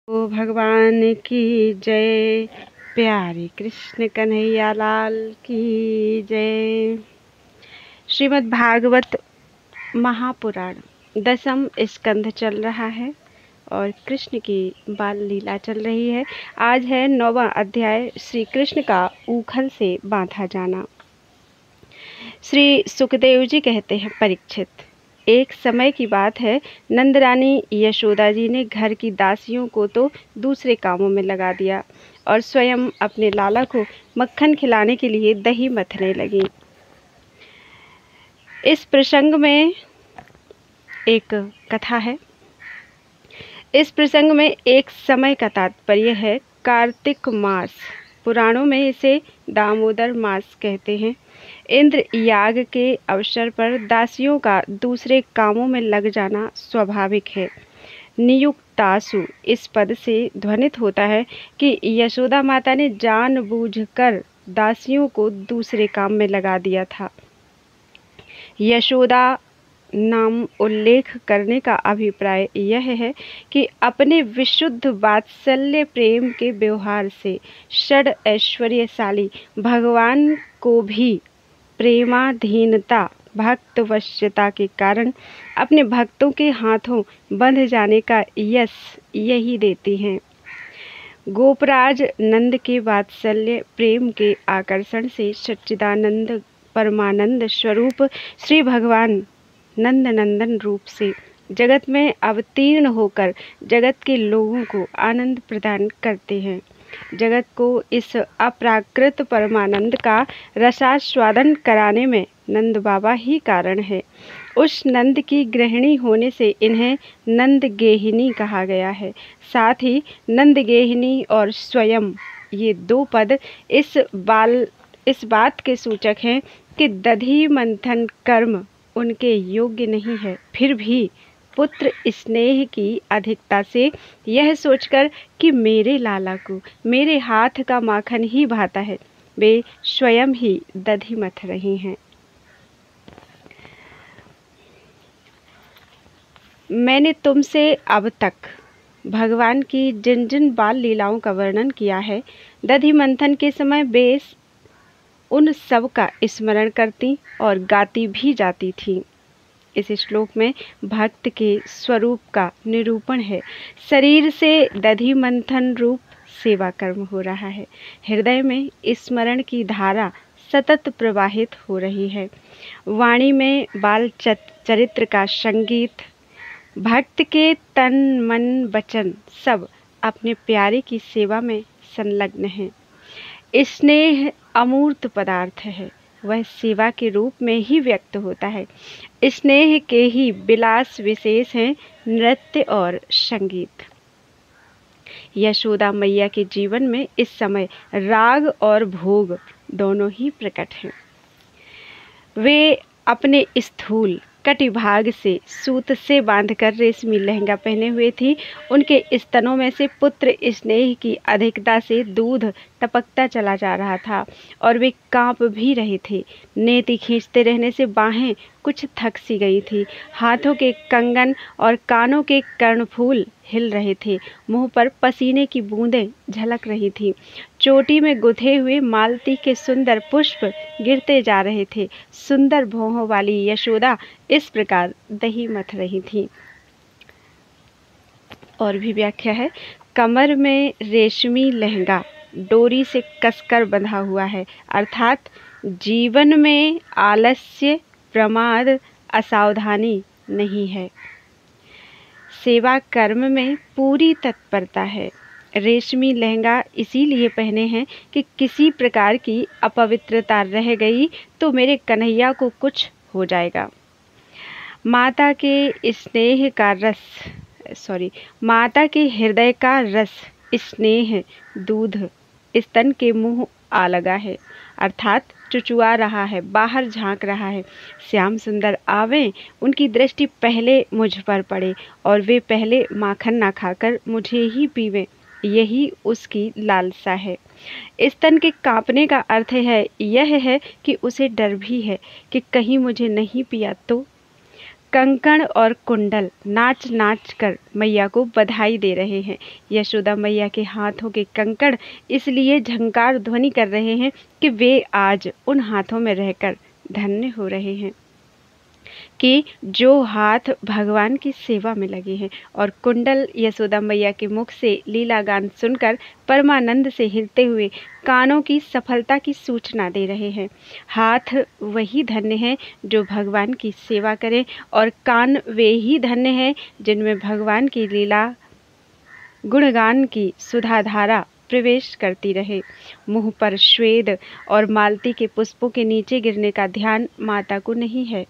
ओ भगवान की जय, प्यारे कृष्ण कन्हैया लाल की जय। श्रीमद् भागवत महापुराण 10वां स्कंध चल रहा है और कृष्ण की बाल लीला चल रही है। आज है 9वां अध्याय, श्री कृष्ण का ऊखल से बांधा जाना। श्री सुखदेव जी कहते हैं, परीक्षित, एक समय की बात है, नंदरानी यशोदा जी ने घर की दासियों को तो दूसरे कामों में लगा दिया और स्वयं अपने लाला को मक्खन खिलाने के लिए दही मथने लगी। इस प्रसंग में एक कथा है। इस प्रसंग में एक समय का तात्पर्य है कार्तिक मास। पुराणों में इसे दामोदर मास कहते हैं। इंद्र याग के अवसर पर दासियों का दूसरे कामों में लग जाना स्वाभाविक है। नियुक्तासु इस पद से ध्वनित होता है कि यशोदा माता ने जानबूझकर दासियों को दूसरे काम में लगा दिया था। यशोदा नाम उल्लेख करने का अभिप्राय यह है कि अपने विशुद्ध वात्सल्य प्रेम के व्यवहार से षड ऐश्वर्यशाली भगवान को भी प्रेमाधीनता भक्तवश्यता के कारण अपने भक्तों के हाथों बंध जाने का यश यही देती हैं। गोपराज नंद के वात्सल्य प्रेम के आकर्षण से सच्चिदानंद परमानंद स्वरूप श्री भगवान नंद नंदन रूप से जगत में अवतीर्ण होकर जगत के लोगों को आनंद प्रदान करते हैं। जगत को इस अप्राकृत परमानंद का रसास्वादन कराने में नंद बाबा ही कारण है। उस नंद की गृहिणी होने से इन्हें नंद गेहिनी कहा गया है। साथ ही नंद गेहिनी और स्वयं, ये दो पद इस बात के सूचक हैं कि दधि मंथन कर्म उनके योग्य नहीं है। फिर भी पुत्र स्नेह की अधिकता से यह सोचकर कि मेरे लाला को मेरे हाथ का माखन ही भाता है, वे स्वयं ही दधि मथ रही हैं। मैंने तुमसे अब तक भगवान की जिन जिन बाल लीलाओं का वर्णन किया है, दधि मंथन के समय वे उन सब का स्मरण करती और गाती भी जाती थी। इस श्लोक में भक्त के स्वरूप का निरूपण है। शरीर से दधि मंथन रूप सेवा कर्म हो रहा है। हृदय में स्मरण की धारा सतत प्रवाहित हो रही है। वाणी में बाल चरित्र का संगीत। भक्त के तन मन वचन सब अपने प्यारे की सेवा में संलग्न हैं। स्नेह अमूर्त पदार्थ है, वह सेवा के रूप में ही व्यक्त होता है। स्नेह के ही विलास विशेष हैं नृत्य और संगीत। यशोदा मैया के जीवन में इस समय राग और भोग दोनों ही प्रकट हैं। वे अपने स्थूल कटिभाग से सूत से बांधकर रेशमी लहंगा पहने हुए थी। उनके स्तनों में से पुत्र स्नेह की अधिकता से दूध टपकता चला जा रहा था और वे कांप भी रहे थे। नेति खींचते रहने से बाहें कुछ थक सी गई थी। हाथों के कंगन और कानों के कर्णफूल हिल रहे थे। मुंह पर पसीने की बूंदें झलक रही थीं। चोटी में गुथे हुए मालती के सुंदर पुष्प गिरते जा रहे थे। सुंदर भौहों वाली यशोदा इस प्रकार दही मथ रही थी। और भी व्याख्या है। कमर में रेशमी लहंगा डोरी से कसकर बंधा हुआ है, अर्थात जीवन में आलस्य, प्रमाद, असावधानी नहीं है। सेवा कर्म में पूरी तत्परता है। रेशमी लहंगा इसीलिए पहने हैं कि किसी प्रकार की अपवित्रता रह गई तो मेरे कन्हैया को कुछ हो जाएगा। माता के स्नेह का रस माता के हृदय का रस स्नेह दूध स्तन के मुंह आ लगा है, अर्थात चुचुआ रहा है, बाहर झांक रहा है। श्याम सुंदर आवे, उनकी दृष्टि पहले मुझ पर पड़े और वे पहले माखन ना खाकर मुझे ही पीवें, यही उसकी लालसा है। स्तन के कांपने का अर्थ है यह है कि उसे डर भी है कि कहीं मुझे नहीं पिया तो। कंकण और कुंडल नाच नाच कर मैया को बधाई दे रहे हैं। यशोदा मैया के हाथों के कंकण इसलिए झंकार ध्वनि कर रहे हैं कि वे आज उन हाथों में रहकर धन्य हो रहे हैं कि जो हाथ भगवान की सेवा में लगे हैं। और कुंडल यशोदा मैया के मुख से लीला गान सुनकर परमानंद से हिलते हुए कानों की सफलता की सूचना दे रहे हैं। हाथ वही धन्य हैं जो भगवान की सेवा करें, और कान वे ही धन्य हैं जिनमें भगवान की लीला गुणगान की सुधाधारा प्रवेश करती रहे। मुंह पर श्वेद और मालती के पुष्पों के नीचे गिरने का ध्यान माता को नहीं है।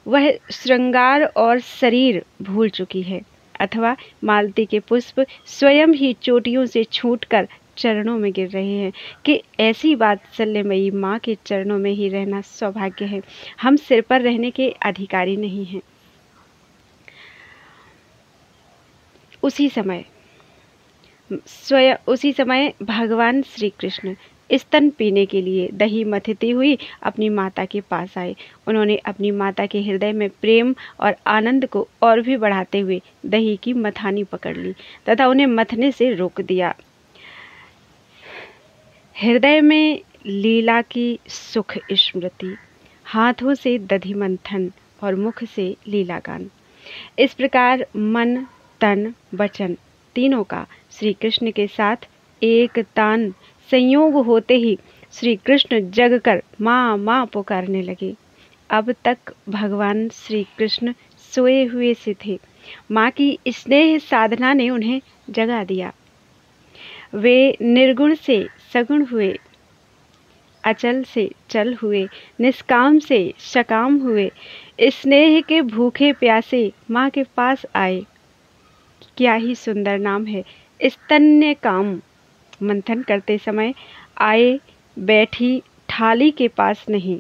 वह श्रृंगार और शरीर भूल चुकी है, अथवा मालती के पुष्प स्वयं ही चोटियों से छूटकर चरणों में गिर रहे हैं कि ऐसी वात्सल्यमयी माँ के चरणों में ही रहना सौभाग्य है। हम सिर पर रहने के अधिकारी नहीं हैं। उसी समय भगवान श्री कृष्ण स्तन पीने के लिए दही मथती हुई अपनी माता के पास आए। उन्होंने अपनी माता के हृदय में प्रेम और आनंद को और भी बढ़ाते हुए दही की मथानी पकड़ ली तथा उन्हें मथने से रोक दिया। हृदय में लीला की सुख स्मृति, हाथों से दधि मंथन और मुख से लीला गान, इस प्रकार मन तन वचन तीनों का श्री कृष्ण के साथ एक तान संयोग होते ही श्री कृष्ण जगकर माँ माँ पुकारने लगे। अब तक भगवान श्री कृष्ण सोए हुए से थे। माँ की स्नेह साधना ने उन्हें जगा दिया। वे निर्गुण से सगुण हुए, अचल से चल हुए, निष्काम से सकाम हुए। स्नेह के भूखे प्यासे माँ के पास आए। क्या ही सुंदर नाम है, स्तन्य काम। मंथन करते समय आए बैठी थाली के पास नहीं।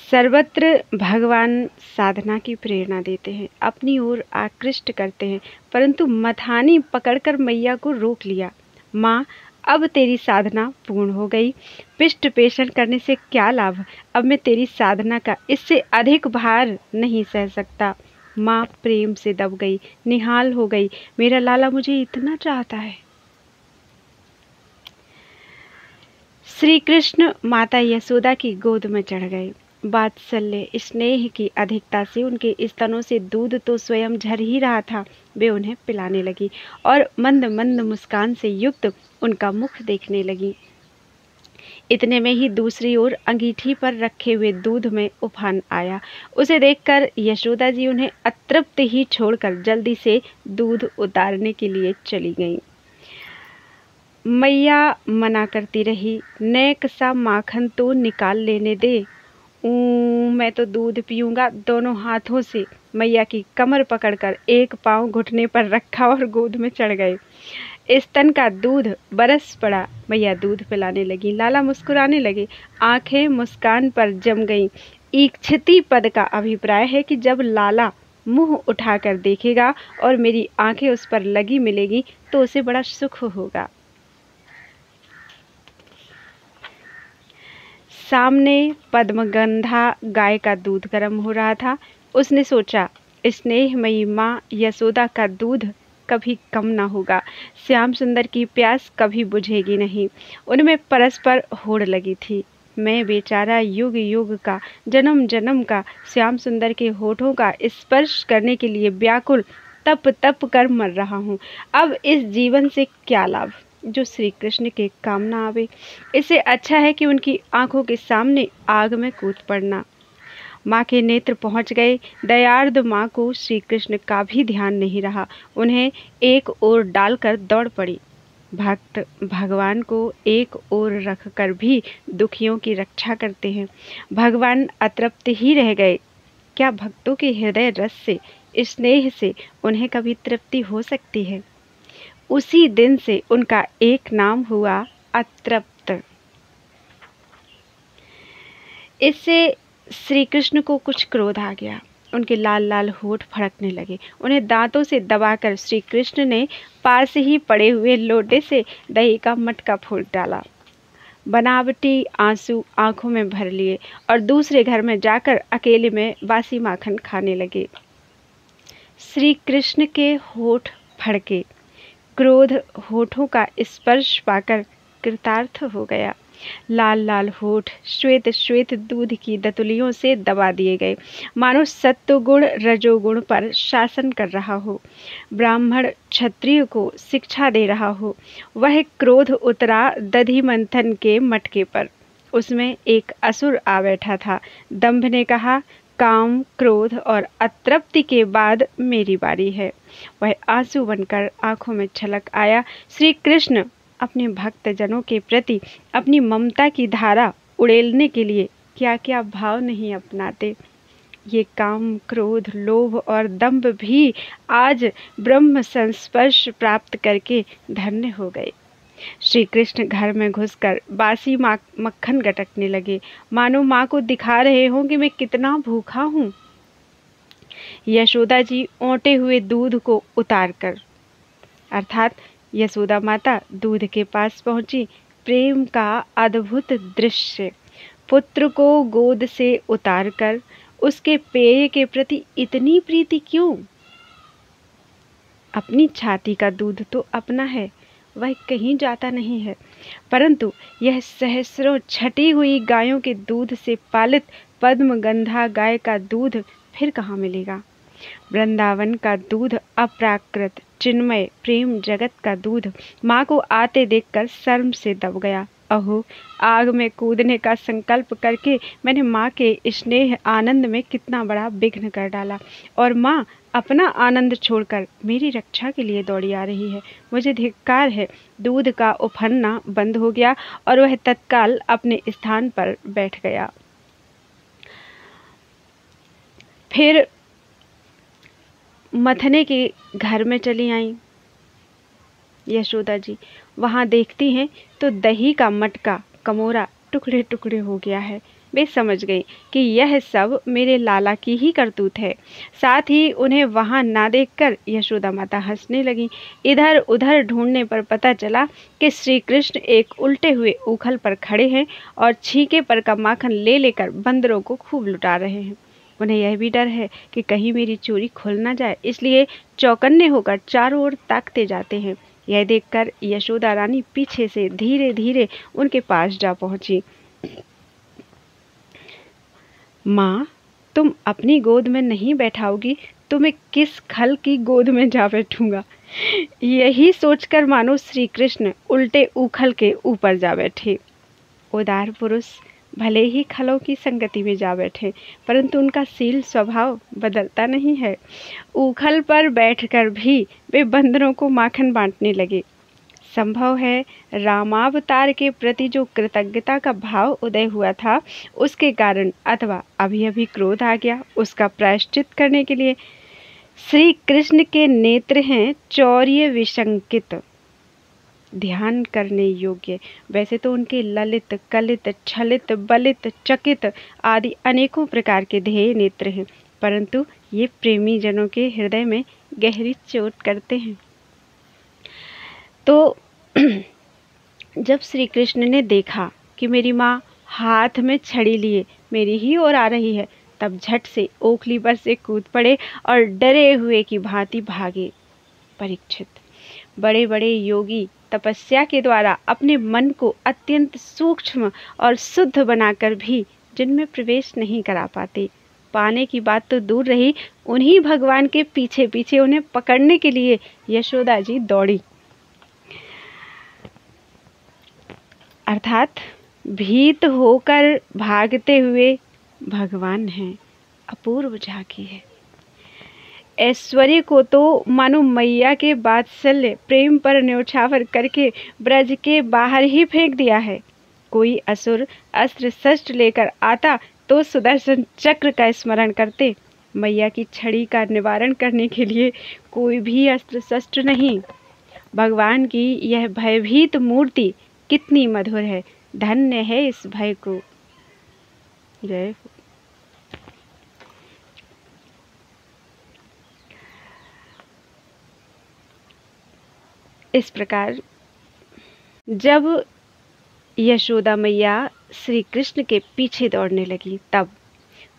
सर्वत्र भगवान साधना की प्रेरणा देते हैं, अपनी ओर आकृष्ट करते हैं, परंतु मथानी पकड़कर मैया को रोक लिया। माँ, अब तेरी साधना पूर्ण हो गई। पिष्ट पेषण करने से क्या लाभ? अब मैं तेरी साधना का इससे अधिक भार नहीं सह सकता। माँ प्रेम से दब गई, निहाल हो गई। मेरा लाला मुझे इतना चाहता है। श्री कृष्ण माता यशोदा की गोद में चढ़ गए। वात्सल्य स्नेह की अधिकता से उनके स्तनों से दूध तो स्वयं झर ही रहा था। वे उन्हें पिलाने लगी और मंद मंद मुस्कान से युक्त उनका मुख देखने लगी। इतने में ही दूसरी ओर अंगीठी पर रखे हुए दूध में उफान आया। उसे देखकर यशोदा जी उन्हें अतृप्त ही छोड़कर जल्दी से दूध उतारने के लिए चली गईं। मैया मना करती रही, नेक सा माखन तो निकाल लेने दे। मैं तो दूध पीऊंगा। दोनों हाथों से मैया की कमर पकड़कर एक पांव घुटने पर रखा और गोद में चढ़ गए। स्तन का दूध बरस पड़ा। मैया दूध पिलाने लगी। लाला मुस्कुराने लगे, आंखें मुस्कान पर जम गईं। ईक्षिति पद का अभिप्राय है कि जब लाला मुंह उठाकर देखेगा और मेरी आंखें उस पर लगी मिलेगी तो उसे बड़ा सुख होगा। सामने पद्मगंधा गाय का दूध गर्म हो रहा था। उसने सोचा, स्नेहमयी माँ यशोदा का दूध कभी कम ना होगा। श्याम सुंदर की प्यास कभी बुझेगी नहीं। उनमें परस्पर होड़ लगी थी। मैं बेचारा युग युग का, जन्म जन्म का श्याम सुंदर के होठों का स्पर्श करने के लिए व्याकुल तप तप कर मर रहा हूँ। अब इस जीवन से क्या लाभ जो श्री कृष्ण के काम ना आवे। इससे अच्छा है कि उनकी आंखों के सामने आग में कूद पड़ना। माँ के नेत्र पहुँच गए। दयार्द माँ को श्री कृष्ण का भी ध्यान नहीं रहा। उन्हें एक ओर डालकर दौड़ पड़ी। भक्त भगवान को एक ओर रखकर भी दुखियों की रक्षा करते हैं। भगवान अतृप्त ही रह गए। क्या भक्तों के हृदय रस से, स्नेह से उन्हें कभी तृप्ति हो सकती है? उसी दिन से उनका एक नाम हुआ अतृप्त। इससे श्री कृष्ण को कुछ क्रोध आ गया। उनके लाल लाल होठ फड़कने लगे। उन्हें दांतों से दबाकर श्री कृष्ण ने पास ही पड़े हुए लोटे से दही का मटका फोड़ डाला। बनावटी आंसू आंखों में भर लिए और दूसरे घर में जाकर अकेले में बासी माखन खाने लगे। श्री कृष्ण के होठ फड़के, क्रोध होठों का स्पर्श पाकर कृतार्थ हो गया। लाल लाल होठ श्वेत श्वेत दूध की दतुलियों से दबा दिए गए, मानो सत्वगुण रजोगुण पर शासन कर रहा हो, ब्राह्मण क्षत्रिय को शिक्षा दे रहा हो। वह क्रोध उतरा दधि मंथन के मटके पर। उसमें एक असुर आ बैठा था। दंभ ने कहा, काम, क्रोध और अतृप्ति के बाद मेरी बारी है। वह आंसू बनकर आंखों में छलक आया। श्री कृष्ण अपने भक्तजनों के प्रति अपनी ममता की धारा उड़ेलने के लिए क्या क्या भाव नहीं अपनाते। ये काम, क्रोध, लोभ और दंभ भी आज ब्रह्म संस्पर्श प्राप्त करके धन्य हो गए। श्री कृष्ण घर में घुसकर बासी मक्खन गटकने लगे, मानो माँ को दिखा रहे हों कि मैं कितना भूखा हूँ। यशोदा जी औंटे हुए दूध को उतारकर, अर्थात यशोदा माता दूध के पास पहुंची। प्रेम का अद्भुत दृश्य। पुत्र को गोद से उतारकर उसके पेय के प्रति इतनी प्रीति क्यों? अपनी छाती का दूध तो अपना है, वह कहीं जाता नहीं है, परंतु यह सहस्रों छटी हुई गायों के दूध से पालित पद्मगंधा गाय का दूध फिर कहाँ मिलेगा? वृंदावन का दूध, अप्राकृत चिन्मय प्रेम जगत का दूध माँ को आते देखकर शर्म से दब गया। अहो, आग में कूदने का संकल्प करके मैंने माँ के स्नेह आनंद में कितना बड़ा विघ्न कर डाला, और माँ अपना आनंद छोड़कर मेरी रक्षा के लिए दौड़ी आ रही है। मुझे धिक्कार है। दूध का उफनना बंद हो गया और वह तत्काल अपने स्थान पर बैठ गया। फिर मथने के घर में चली आईं यशोदा जी। वहाँ देखती हैं तो दही का मटका कमोरा टुकड़े टुकड़े हो गया है। वे समझ गई कि यह सब मेरे लाला की ही करतूत है। साथ ही उन्हें वहाँ ना देखकर यशोदा माता हंसने लगी। इधर उधर ढूंढने पर पता चला कि श्री कृष्ण एक उल्टे हुए उखल पर खड़े हैं और छीके पर का माखन ले लेकर बंदरों को खूब लुटा रहे हैं। उन्हें यह भी डर है कि कहीं मेरी चोरी खुल ना जाए, इसलिए चौकन्ने होकर चारों ओर ताकते जाते हैं। यह देखकर यशोदा रानी पीछे से धीरे धीरे उनके पास जा पहुंची। माँ, तुम अपनी गोद में नहीं बैठाओगी तो मैं किस खल की गोद में जा बैठूंगा? यही सोचकर मानो श्री कृष्ण उल्टे उखल के ऊपर जा बैठे। उदार पुरुष भले ही खलों की संगति में जा बैठे, परंतु उनका शील स्वभाव बदलता नहीं है। उखल पर बैठकर भी वे बंदरों को माखन बांटने लगे। संभव है रामावतार के प्रति जो कृतज्ञता का भाव उदय हुआ था, उसके कारण, अथवा अभी अभी क्रोध आ गया, उसका प्रायश्चित करने के लिए। श्री कृष्ण के नेत्र हैं चौर्य विशंकित, ध्यान करने योग्य। वैसे तो उनके ललित, कलित, छलित, बलित, चकित आदि अनेकों प्रकार के ध्येय नेत्र हैं, परंतु ये प्रेमी जनों के हृदय में गहरी चोट करते हैं। तो जब श्री कृष्ण ने देखा कि मेरी माँ हाथ में छड़ी लिए मेरी ही ओर आ रही है, तब झट से ओखली पर से कूद पड़े और डरे हुए की भांति भागे। परीक्षित, बड़े बड़े योगी तपस्या के द्वारा अपने मन को अत्यंत सूक्ष्म और शुद्ध बनाकर भी जिनमें प्रवेश नहीं करा पाते। पाने की बात तो दूर रही, उन्हीं भगवान के पीछे पीछे उन्हें पकड़ने के लिए यशोदा जी दौड़ी। अर्थात भीत होकर भागते हुए भगवान हैं। अपूर्व झांकी है। ऐश्वर्य को तो मानो मैया के वात्सल्य प्रेम पर न्योछावर करके ब्रज के बाहर ही फेंक दिया है। कोई असुर अस्त्र शस्त्र लेकर आता तो सुदर्शन चक्र का स्मरण करते। मैया की छड़ी का निवारण करने के लिए कोई भी अस्त्र शस्त्र नहीं। भगवान की यह भयभीत मूर्ति कितनी मधुर है। धन्य है इस भय को। जय हो। इस प्रकार जब यशोदा मैया श्री कृष्ण के पीछे दौड़ने लगी। तब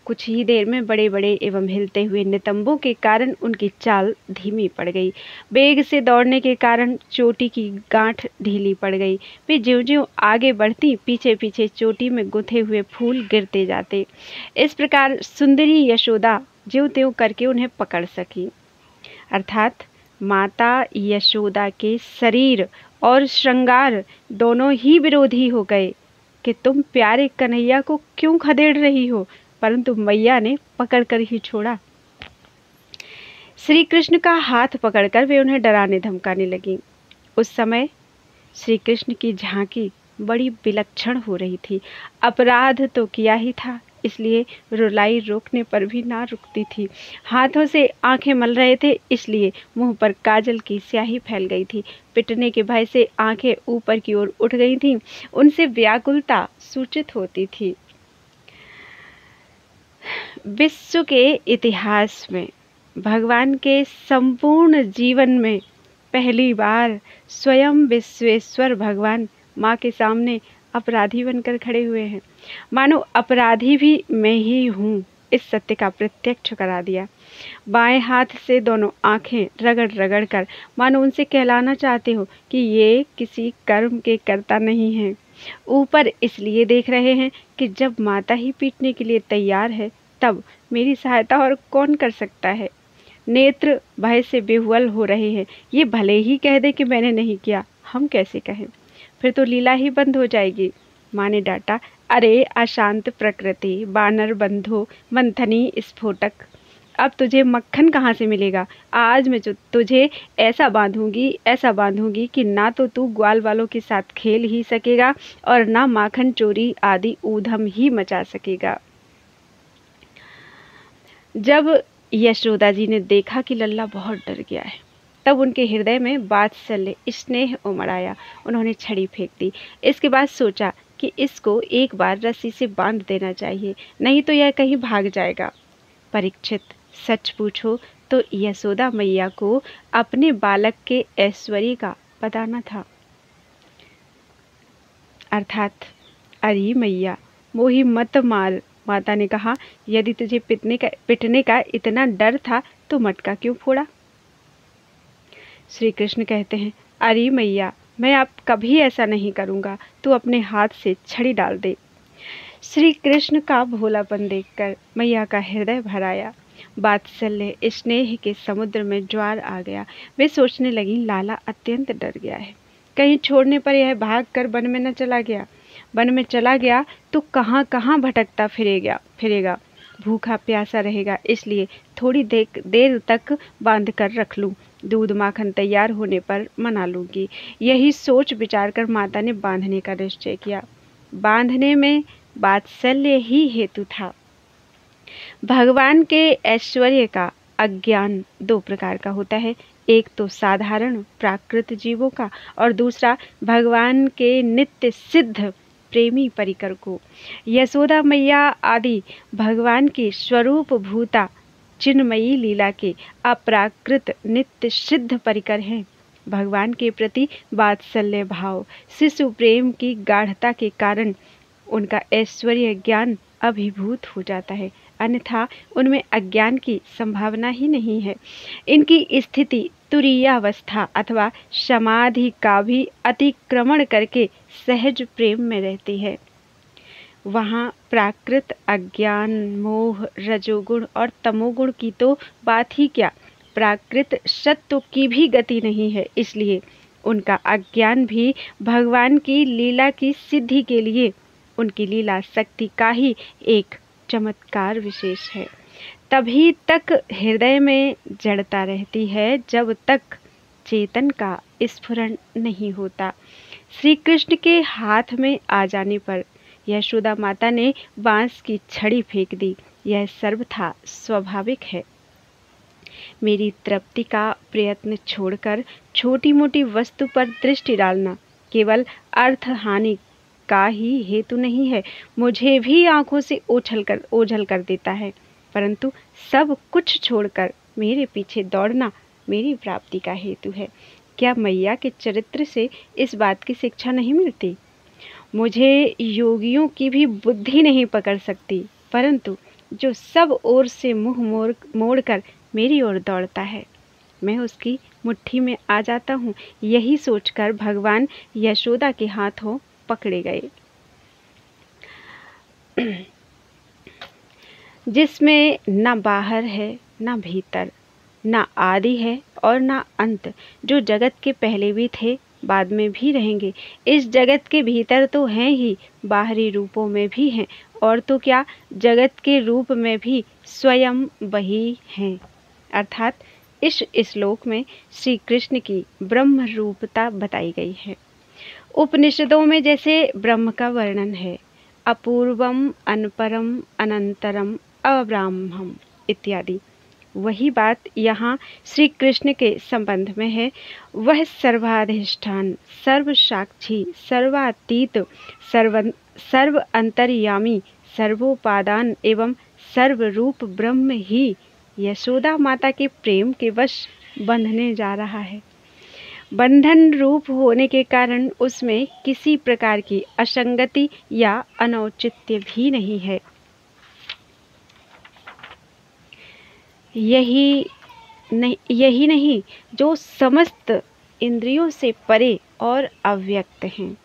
कुछ ही देर में बड़े बड़े एवं हिलते हुए नितंबों के कारण उनकी चाल धीमी पड़ गई। वेग से दौड़ने के कारण चोटी की गांठ ढीली पड़ गई। वे ज्यों-ज्यों आगे बढ़ती, पीछे पीछे चोटी में गुंथे हुए फूल गिरते जाते। इस प्रकार सुंदरी यशोदा ज्यों-त्यों करके उन्हें पकड़ सकी। अर्थात माता यशोदा के शरीर और श्रृंगार दोनों ही विरोधी हो गए कि तुम प्यारे कन्हैया को क्यों खदेड़ रही हो, परंतु मैया ने पकड़कर ही छोड़ा। श्री कृष्ण का हाथ पकड़कर वे उन्हें डराने धमकाने लगी। उस समय श्री कृष्ण की झांकी बड़ी विलक्षण हो रही थी। अपराध तो किया ही था, इसलिए रुलाई रोकने पर भी ना रुकती थी। हाथों से आंखें मल रहे थे, इसलिए मुंह पर काजल की स्याही फैल गई थी। पिटने के भय से आंखें ऊपर की ओर उठ गई थीं। उनसे व्याकुलता सूचित होती थी। विश्व के इतिहास में भगवान के संपूर्ण जीवन में पहली बार स्वयं विश्वेश्वर भगवान माँ के सामने अपराधी बनकर खड़े हुए हैं। मानो अपराधी भी मैं ही हूँ, इस सत्य का प्रत्यक्ष करा दिया। बाएं हाथ से दोनों आंखें रगड़ रगड़ कर मानो उनसे कहलाना चाहते हो कि ये किसी कर्म के कर्ता नहीं हैं। ऊपर इसलिए देख रहे हैं कि जब माता ही पीटने के लिए तैयार है, तब मेरी सहायता और कौन कर सकता है। नेत्र भय से बेहुअल हो रहे हैं। ये भले ही कह दे कि मैंने नहीं किया, हम कैसे कहें, फिर तो लीला ही बंद हो जाएगी। माँ ने डांटा, अरे अशांत प्रकृति, बानर बंधो, मंथनी स्फोटक, अब तुझे मक्खन कहाँ से मिलेगा। आज मैं तुझे ऐसा बांधूंगी कि ना तो तू ग्वाल वालों के साथ खेल ही सकेगा और ना माखन चोरी आदि ऊधम ही मचा सकेगा। जब यशोदा जी ने देखा कि लल्ला बहुत डर गया है, तब उनके हृदय में वात्सल्य स्नेह उमड़ आया। उन्होंने छड़ी फेंक दी। इसके बाद सोचा कि इसको एक बार रस्सी से बांध देना चाहिए, नहीं तो यह कहीं भाग जाएगा। परीक्षित, सच पूछो तो यशोदा मैया को अपने बालक के ऐश्वर्य का पता न था। अर्थात, अरे मैया मोही मत मार, माता ने कहा, यदि तुझे पिटने का इतना डर था तो मटका क्यों फोड़ा। श्री कृष्ण कहते हैं, अरे मैया मैं अब कभी ऐसा नहीं करूँगा, तू अपने हाथ से छड़ी डाल दे। श्री कृष्ण का भोलापन देखकर मैया का हृदय भर आया। वात्सल्य स्नेह के समुद्र में ज्वार आ गया। वे सोचने लगी, लाला अत्यंत डर गया है, कहीं छोड़ने पर यह भाग कर वन में न चला गया। वन में चला गया तो कहाँ कहाँ भटकता फिरेगा, भूखा प्यासा रहेगा, इसलिए थोड़ी देर तक बांध कर रख लूँ, दूध माखन तैयार होने पर मना लूँगी। यही सोच विचार कर माता ने बांधने का निश्चय किया। बांधने में वात्सल्य ही हेतु था। भगवान के ऐश्वर्य का अज्ञान दो प्रकार का होता है, एक तो साधारण प्राकृत जीवों का और दूसरा भगवान के नित्य सिद्ध प्रेमी परिकर को। यशोदा मैया आदि भगवान की स्वरूप भूता चिन्मयी लीला के अप्राकृत नित्य सिद्ध परिकर हैं। भगवान के प्रति वात्सल्य भाव, शिशु प्रेम की गाढ़ता के कारण उनका ऐश्वर्य ज्ञान अभिभूत हो जाता है, अन्यथा उनमें अज्ञान की संभावना ही नहीं है। इनकी स्थिति तुरीयावस्था अथवा समाधि का भी अतिक्रमण करके सहज प्रेम में रहती है। वहाँ प्राकृत अज्ञान, मोह, रजोगुण और तमोगुण की तो बात ही क्या, प्राकृत सत्व की भी गति नहीं है। इसलिए उनका अज्ञान भी भगवान की लीला की सिद्धि के लिए उनकी लीला शक्ति का ही एक चमत्कार विशेष है। तभी तक हृदय में जड़ता रहती है जब तक चेतन का स्फुरण नहीं होता। श्री कृष्ण के हाथ में आ जाने पर यशोदा माता ने बांस की छड़ी फेंक दी। यह सर्वथा स्वाभाविक है। मेरी तृप्ति का प्रयत्न छोड़कर छोटी मोटी वस्तु पर दृष्टि डालना केवल अर्थ हानि का ही हेतु नहीं है, मुझे भी आंखों से ओझल कर देता है, परंतु सब कुछ छोड़कर मेरे पीछे दौड़ना मेरी प्राप्ति का हेतु है। क्या मैया के चरित्र से इस बात की शिक्षा नहीं मिलती? मुझे योगियों की भी बुद्धि नहीं पकड़ सकती, परंतु जो सब ओर से मुंह मोड़ कर मेरी ओर दौड़ता है, मैं उसकी मुट्ठी में आ जाता हूँ। यही सोचकर भगवान यशोदा के हाथों पकड़े गए, जिसमें न बाहर है न भीतर, न आदि है और न अंत, जो जगत के पहले भी थे बाद में भी रहेंगे। इस जगत के भीतर तो हैं ही, बाहरी रूपों में भी हैं, और तो क्या जगत के रूप में भी स्वयं वही हैं। अर्थात इस श्लोक में श्री कृष्ण की ब्रह्म रूपता बताई गई है। उपनिषदों में जैसे ब्रह्म का वर्णन है, अपूर्वम अनपरम अनंतरम अब्राह्मम इत्यादि, वही बात यहाँ श्री कृष्ण के संबंध में है। वह सर्वाधिष्ठान, सर्व साक्षी, सर्वातीत, सर्व अंतर्यामी, सर्वोपादान एवं सर्वरूप ब्रह्म ही यशोदा माता के प्रेम के वश बंधने जा रहा है। बंधन रूप होने के कारण उसमें किसी प्रकार की असंगति या अनौचित्य भी नहीं है। यही नहीं, जो समस्त इंद्रियों से परे और अव्यक्त हैं,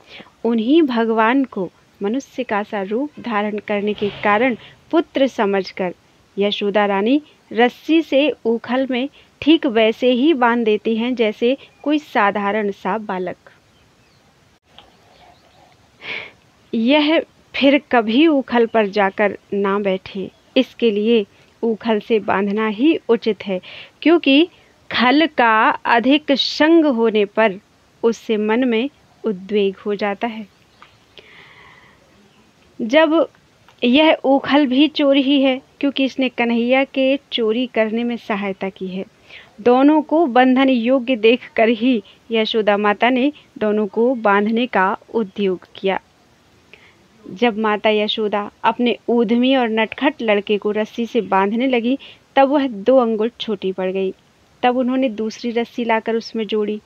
उन्हीं भगवान को मनुष्य का सा रूप धारण करने के कारण पुत्र समझकर यशोदा रानी रस्सी से ऊखल में ठीक वैसे ही बांध देती हैं जैसे कोई साधारण सा बालक। यह फिर कभी ऊखल पर जाकर ना बैठे, इसके लिए ऊखल से बांधना ही उचित है, क्योंकि खल का अधिक संग होने पर उससे मन में उद्वेग हो जाता है। जब यह ऊखल भी चोरी ही है, क्योंकि इसने कन्हैया के चोरी करने में सहायता की है। दोनों को बंधन योग्य देखकर ही यशोदा माता ने दोनों को बांधने का उद्योग किया। जब माता यशोदा अपने ऊधमी और नटखट लड़के को रस्सी से बांधने लगी, तब वह 2 अंगुल छोटी पड़ गई। तब उन्होंने दूसरी रस्सी लाकर उसमें जोड़ी।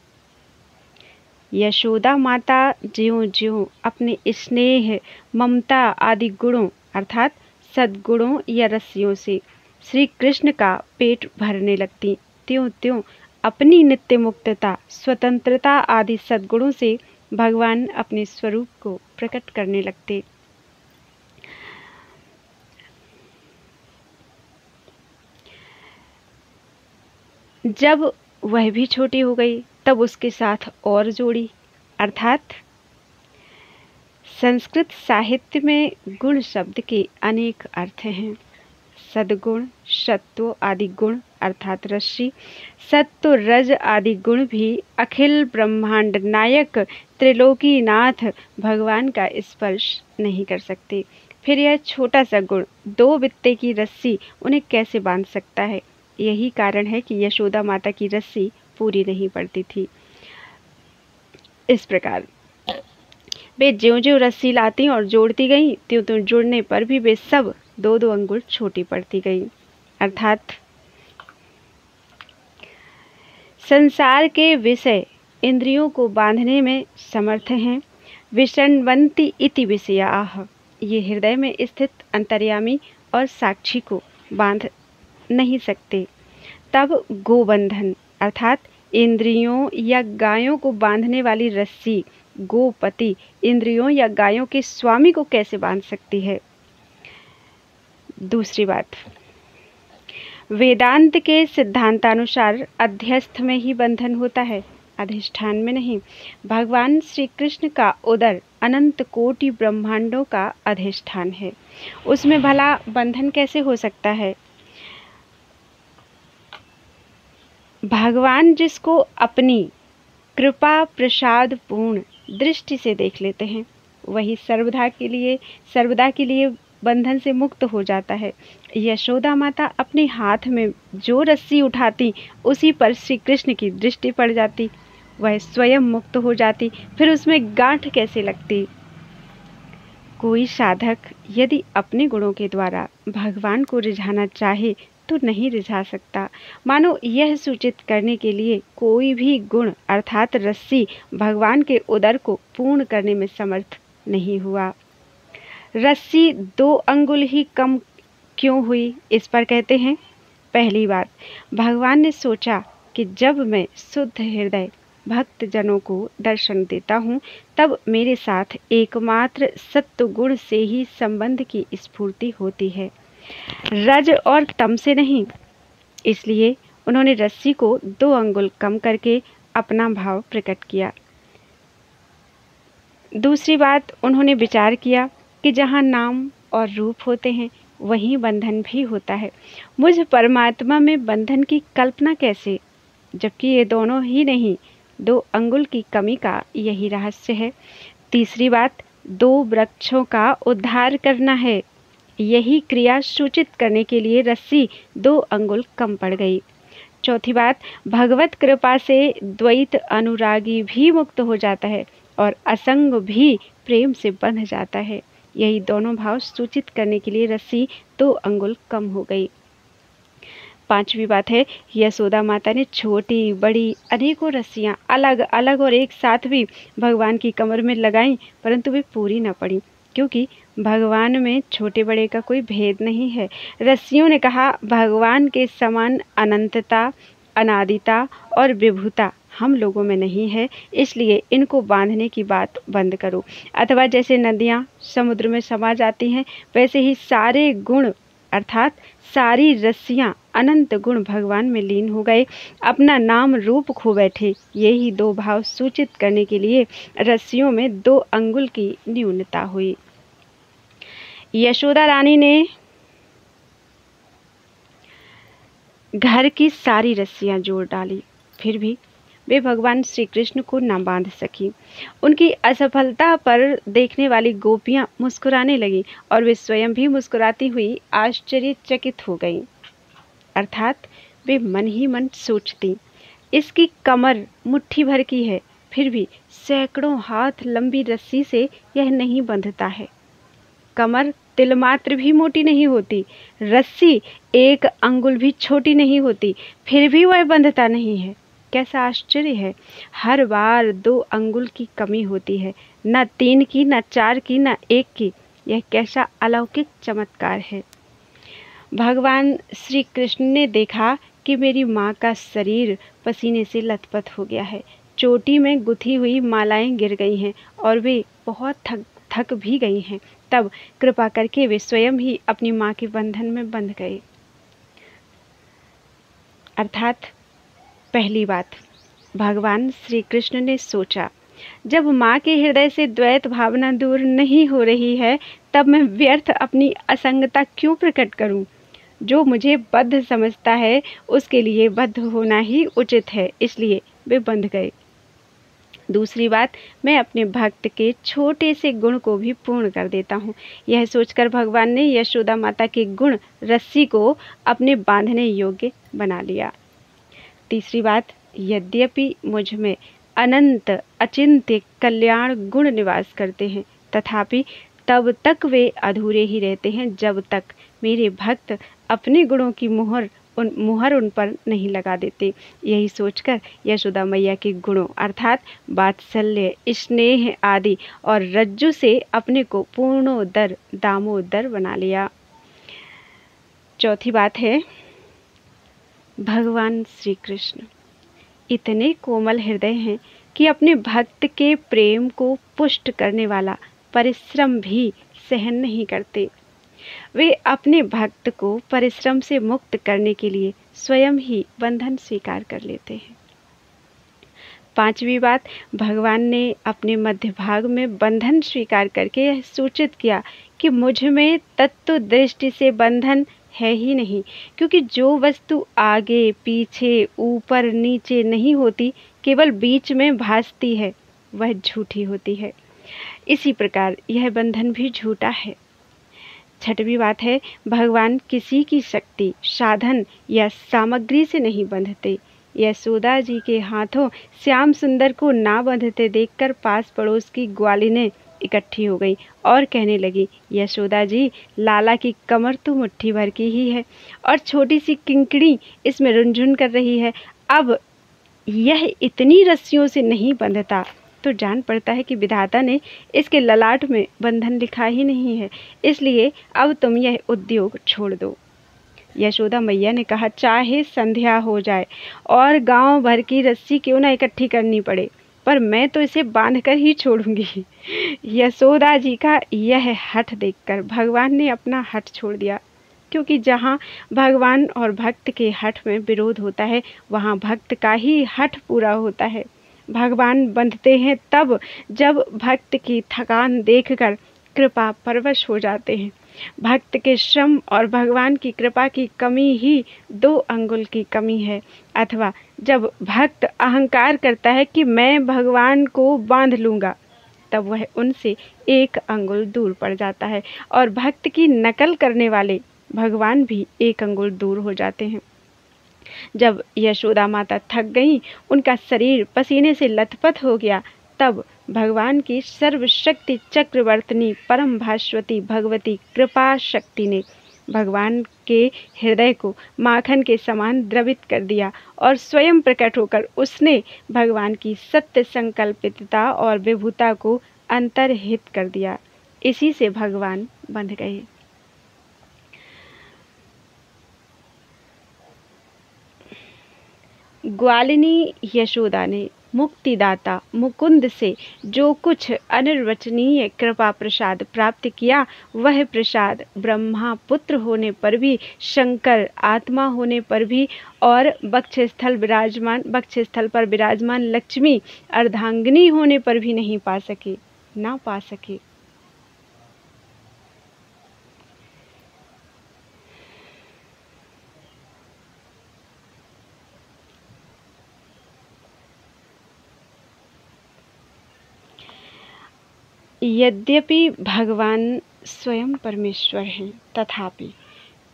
यशोदा माता ज्यों-ज्यों अपने स्नेह, ममता आदि गुणों अर्थात सद्गुणों या रस्सियों से श्री कृष्ण का पेट भरने लगती, त्यों-त्यों अपनी नित्य मुक्तता, स्वतंत्रता आदि सद्गुणों से भगवान अपने स्वरूप को प्रकट करने लगते। जब वह भी छोटी हो गई, तब उसके साथ और जोड़ी। अर्थात संस्कृत साहित्य में गुण शब्द के अनेक अर्थ हैं। सद्गुण, सत्व आदि गुण अर्थात रश्मि, सत्व रज आदि गुण भी अखिल ब्रह्मांड नायक त्रिलोकीनाथ भगवान का स्पर्श नहीं कर सकते। फिर यह छोटा सा गुण 2 बित्ते की रस्सी उन्हें कैसे बांध सकता है? यही कारण है कि यशोदा माता की रस्सी पूरी नहीं पड़ती थी। इस प्रकार वे ज्यों-ज्यों रस्सी लाती और जोड़ती गईं, त्यों-त्यों जुड़ने पर भी वे सब 2-2 अंगुल छोटी पड़ती गईं। अर्थात संसार के विषय इंद्रियों को बांधने में समर्थ हैं। विषण्वन्ति इति विषयाः, ये हृदय में स्थित अंतर्यामी और साक्षी को बांध नहीं सकते। तब गोबंधन अर्थात इंद्रियों या गायों को बांधने वाली रस्सी गोपति इंद्रियों या गायों के स्वामी को कैसे बांध सकती है? दूसरी बात, वेदांत के सिद्धांतानुसार अध्यस्थ में ही बंधन होता है, अधिष्ठान में नहीं। भगवान श्री कृष्ण का उदर अनंत कोटि ब्रह्मांडों का अधिष्ठान है, उसमें भला बंधन कैसे हो सकता है? भगवान जिसको अपनी कृपा प्रसाद पूर्ण दृष्टि से देख लेते हैं, वही सर्वदा के लिए बंधन से मुक्त हो जाता है। यशोदा माता अपने हाथ में जो रस्सी उठाती, उसी पर श्री कृष्ण की दृष्टि पड़ जाती, वह स्वयं मुक्त हो जाती, फिर उसमें गांठ कैसे लगती? कोई साधक यदि अपने गुणों के द्वारा भगवान को रिझाना चाहे तो नहीं रिझा सकता। मानो यह सूचित करने के लिए कोई भी गुण अर्थात रस्सी भगवान के उदर को पूर्ण करने में समर्थ नहीं हुआ। रस्सी 2 अंगुल ही कम क्यों हुई, इस पर कहते हैं, पहली बात, भगवान ने सोचा कि जब मैं शुद्ध हृदय भक्त जनों को दर्शन देता हूँ, तब मेरे साथ एकमात्र सत्व गुण से ही संबंध की स्फूर्ति होती है, रज और तम से नहीं। इसलिए उन्होंने रस्सी को 2 अंगुल कम करके अपना भाव प्रकट किया। दूसरी बात, उन्होंने विचार किया कि जहाँ नाम और रूप होते हैं, वहीं बंधन भी होता है। मुझ परमात्मा में बंधन की कल्पना कैसे, जबकि ये दोनों ही नहीं, 2 अंगुल की कमी का यही रहस्य है। तीसरी बात, 2 वृक्षों का उद्धार करना है, यही क्रिया सूचित करने के लिए रस्सी 2 अंगुल कम पड़ गई। चौथी बात, भगवत कृपा से द्वैत अनुरागी भी मुक्त हो जाता है और असंग भी प्रेम से बंध जाता है, यही दोनों भाव सूचित करने के लिए रस्सी 2 अंगुल कम हो गई। पांचवी बात है, यशोदा माता ने छोटी बड़ी अनेकों रस्सियां अलग अलग और एक साथ भी भगवान की कमर में लगाईं, परंतु वे पूरी न पड़ी, क्योंकि भगवान में छोटे बड़े का कोई भेद नहीं है। रस्सियों ने कहा, भगवान के समान अनंतता, अनादिता और विभुता हम लोगों में नहीं है, इसलिए इनको बांधने की बात बंद करो। अथवा जैसे नदियाँ समुद्र में समा जाती हैं, वैसे ही सारे गुण अर्थात सारी रस्सियाँ अनंत गुण भगवान में लीन हो गए, अपना नाम रूप खो बैठे। यही 2 भाव सूचित करने के लिए रस्सियों में 2 अंगुल की न्यूनता हुई। यशोदा रानी ने घर की सारी रस्सियां जोड़ डाली, फिर भी वे भगवान श्री कृष्ण को न बांध सकी। उनकी असफलता पर देखने वाली गोपियां मुस्कुराने लगीं और वे स्वयं भी मुस्कुराती हुई आश्चर्यचकित हो गईं। अर्थात वे मन ही मन सोचती, इसकी कमर मुट्ठी भर की है, फिर भी सैकड़ों हाथ लंबी रस्सी से यह नहीं बंधता है। कमर तिलमात्र भी मोटी नहीं होती, रस्सी 1 अंगुल भी छोटी नहीं होती, फिर भी वह बंधता नहीं है। कैसा आश्चर्य है, हर बार 2 अंगुल की कमी होती है, न 3 की, न 4 की, न 1 की। यह कैसा अलौकिक चमत्कार है। भगवान श्री कृष्ण ने देखा कि मेरी माँ का शरीर पसीने से लथपथ हो गया है, चोटी में गुथी हुई मालाएं गिर गई हैं और वे बहुत थक भी गई हैं। तब कृपा करके वे स्वयं ही अपनी माँ के बंधन में बंध गए। अर्थात पहली बात, भगवान श्री कृष्ण ने सोचा, जब माँ के हृदय से द्वैत भावना दूर नहीं हो रही है, तब मैं व्यर्थ अपनी असंगता क्यों प्रकट करूं? जो मुझे बद्ध समझता है, उसके लिए बद्ध होना ही उचित है, इसलिए वे बंध गए। दूसरी बात, मैं अपने भक्त के छोटे से गुण को भी पूर्ण कर देता हूँ। यह सोचकर भगवान ने यशोदा माता के गुण रस्सी को अपने बांधने योग्य बना लिया। तीसरी बात, यद्यपि मुझ में अनंत अचिंत्य कल्याण गुण निवास करते हैं, तथापि तब तक वे अधूरे ही रहते हैं जब तक मेरे भक्त अपने गुणों की मुहर उन पर नहीं लगा देते। यही सोचकर यशोदा मैया के गुणों अर्थात वात्सल्य, स्नेह आदि और रज्जु से अपने को पूर्णोदर दामोदर बना लिया। चौथी बात है, भगवान श्री कृष्ण इतने कोमल हृदय हैं कि अपने भक्त के प्रेम को पुष्ट करने वाला परिश्रम भी सहन नहीं करते। वे अपने भक्त को परिश्रम से मुक्त करने के लिए स्वयं ही बंधन स्वीकार कर लेते हैं। पांचवी बात, भगवान ने अपने मध्य भाग में बंधन स्वीकार करके यह सूचित किया कि मुझ में तत्व दृष्टि से बंधन है ही नहीं, क्योंकि जो वस्तु आगे पीछे ऊपर नीचे नहीं होती, केवल बीच में भासती है, वह झूठी होती है। इसी प्रकार यह बंधन भी झूठा है। छठवीं बात है, भगवान किसी की शक्ति, साधन या सामग्री से नहीं बंधते। यशोदा जी के हाथों श्याम सुंदर को ना बंधते देखकर पास पड़ोस की ग्वालिनें इकट्ठी हो गई और कहने लगी, यशोदा जी, लाला की कमर तो मुट्ठी भर की ही है और छोटी सी किंकड़ी इसमें रुनझुन कर रही है। अब यह इतनी रस्सियों से नहीं बंधता, तो जान पड़ता है कि विधाता ने इसके ललाट में बंधन लिखा ही नहीं है, इसलिए अब तुम यह उद्योग छोड़ दो। यशोदा मैया ने कहा, चाहे संध्या हो जाए और गांव भर की रस्सी क्यों ना इकट्ठी करनी पड़े, पर मैं तो इसे बांधकर ही छोड़ूंगी। यशोदा जी का यह हठ देखकर भगवान ने अपना हठ छोड़ दिया, क्योंकि जहाँ भगवान और भक्त के हठ में विरोध होता है, वहाँ भक्त का ही हठ पूरा होता है। भगवान बंधते हैं तब जब भक्त की थकान देखकर कृपा परवश हो जाते हैं। भक्त के श्रम और भगवान की कृपा की कमी ही 2 अंगुल की कमी है, अथवा जब भक्त अहंकार करता है कि मैं भगवान को बांध लूँगा, तब वह उनसे 1 अंगुल दूर पड़ जाता है और भक्त की नकल करने वाले भगवान भी 1 अंगुल दूर हो जाते हैं। जब यशोदा माता थक गईं, उनका शरीर पसीने से लथपथ हो गया, तब भगवान की सर्वशक्ति चक्रवर्तिनी परम भास्वती भगवती कृपा शक्ति ने भगवान के हृदय को माखन के समान द्रवित कर दिया और स्वयं प्रकट होकर उसने भगवान की सत्य संकल्पितता और विभुता को अंतर्हित कर दिया। इसी से भगवान बंध गए। ग्वालिनी यशोदा ने मुक्तिदाता मुकुंद से जो कुछ अनिर्वचनीय कृपा प्रसाद प्राप्त किया, वह प्रसाद ब्रह्मा पुत्र होने पर भी, शंकर आत्मा होने पर भी और वक्षस्थल पर विराजमान लक्ष्मी अर्धांगिनी होने पर भी नहीं पा सके, ना पा सके। यद्यपि भगवान स्वयं परमेश्वर हैं, तथापि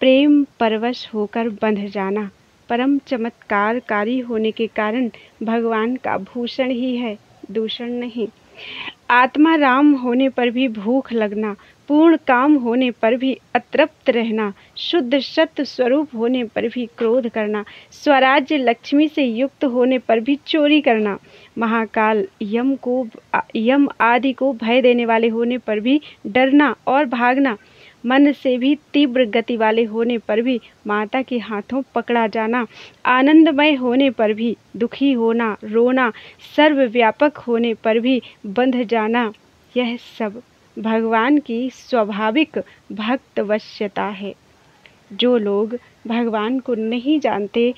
प्रेम परवश होकर बंध जाना परम चमत्कारकारी होने के कारण भगवान का भूषण ही है, दूषण नहीं। आत्मा राम होने पर भी भूख लगना, पूर्ण काम होने पर भी अतृप्त रहना, शुद्ध सत्य स्वरूप होने पर भी क्रोध करना, स्वराज्य लक्ष्मी से युक्त होने पर भी चोरी करना, महाकाल यम आदि को भय देने वाले होने पर भी डरना और भागना, मन से भी तीव्र गति वाले होने पर भी माता के हाथों पकड़ा जाना, आनंदमय होने पर भी दुखी होना, रोना, सर्वव्यापक होने पर भी बंध जाना, यह सब भगवान की स्वाभाविक भक्तवश्यता है। जो लोग भगवान को नहीं जानते,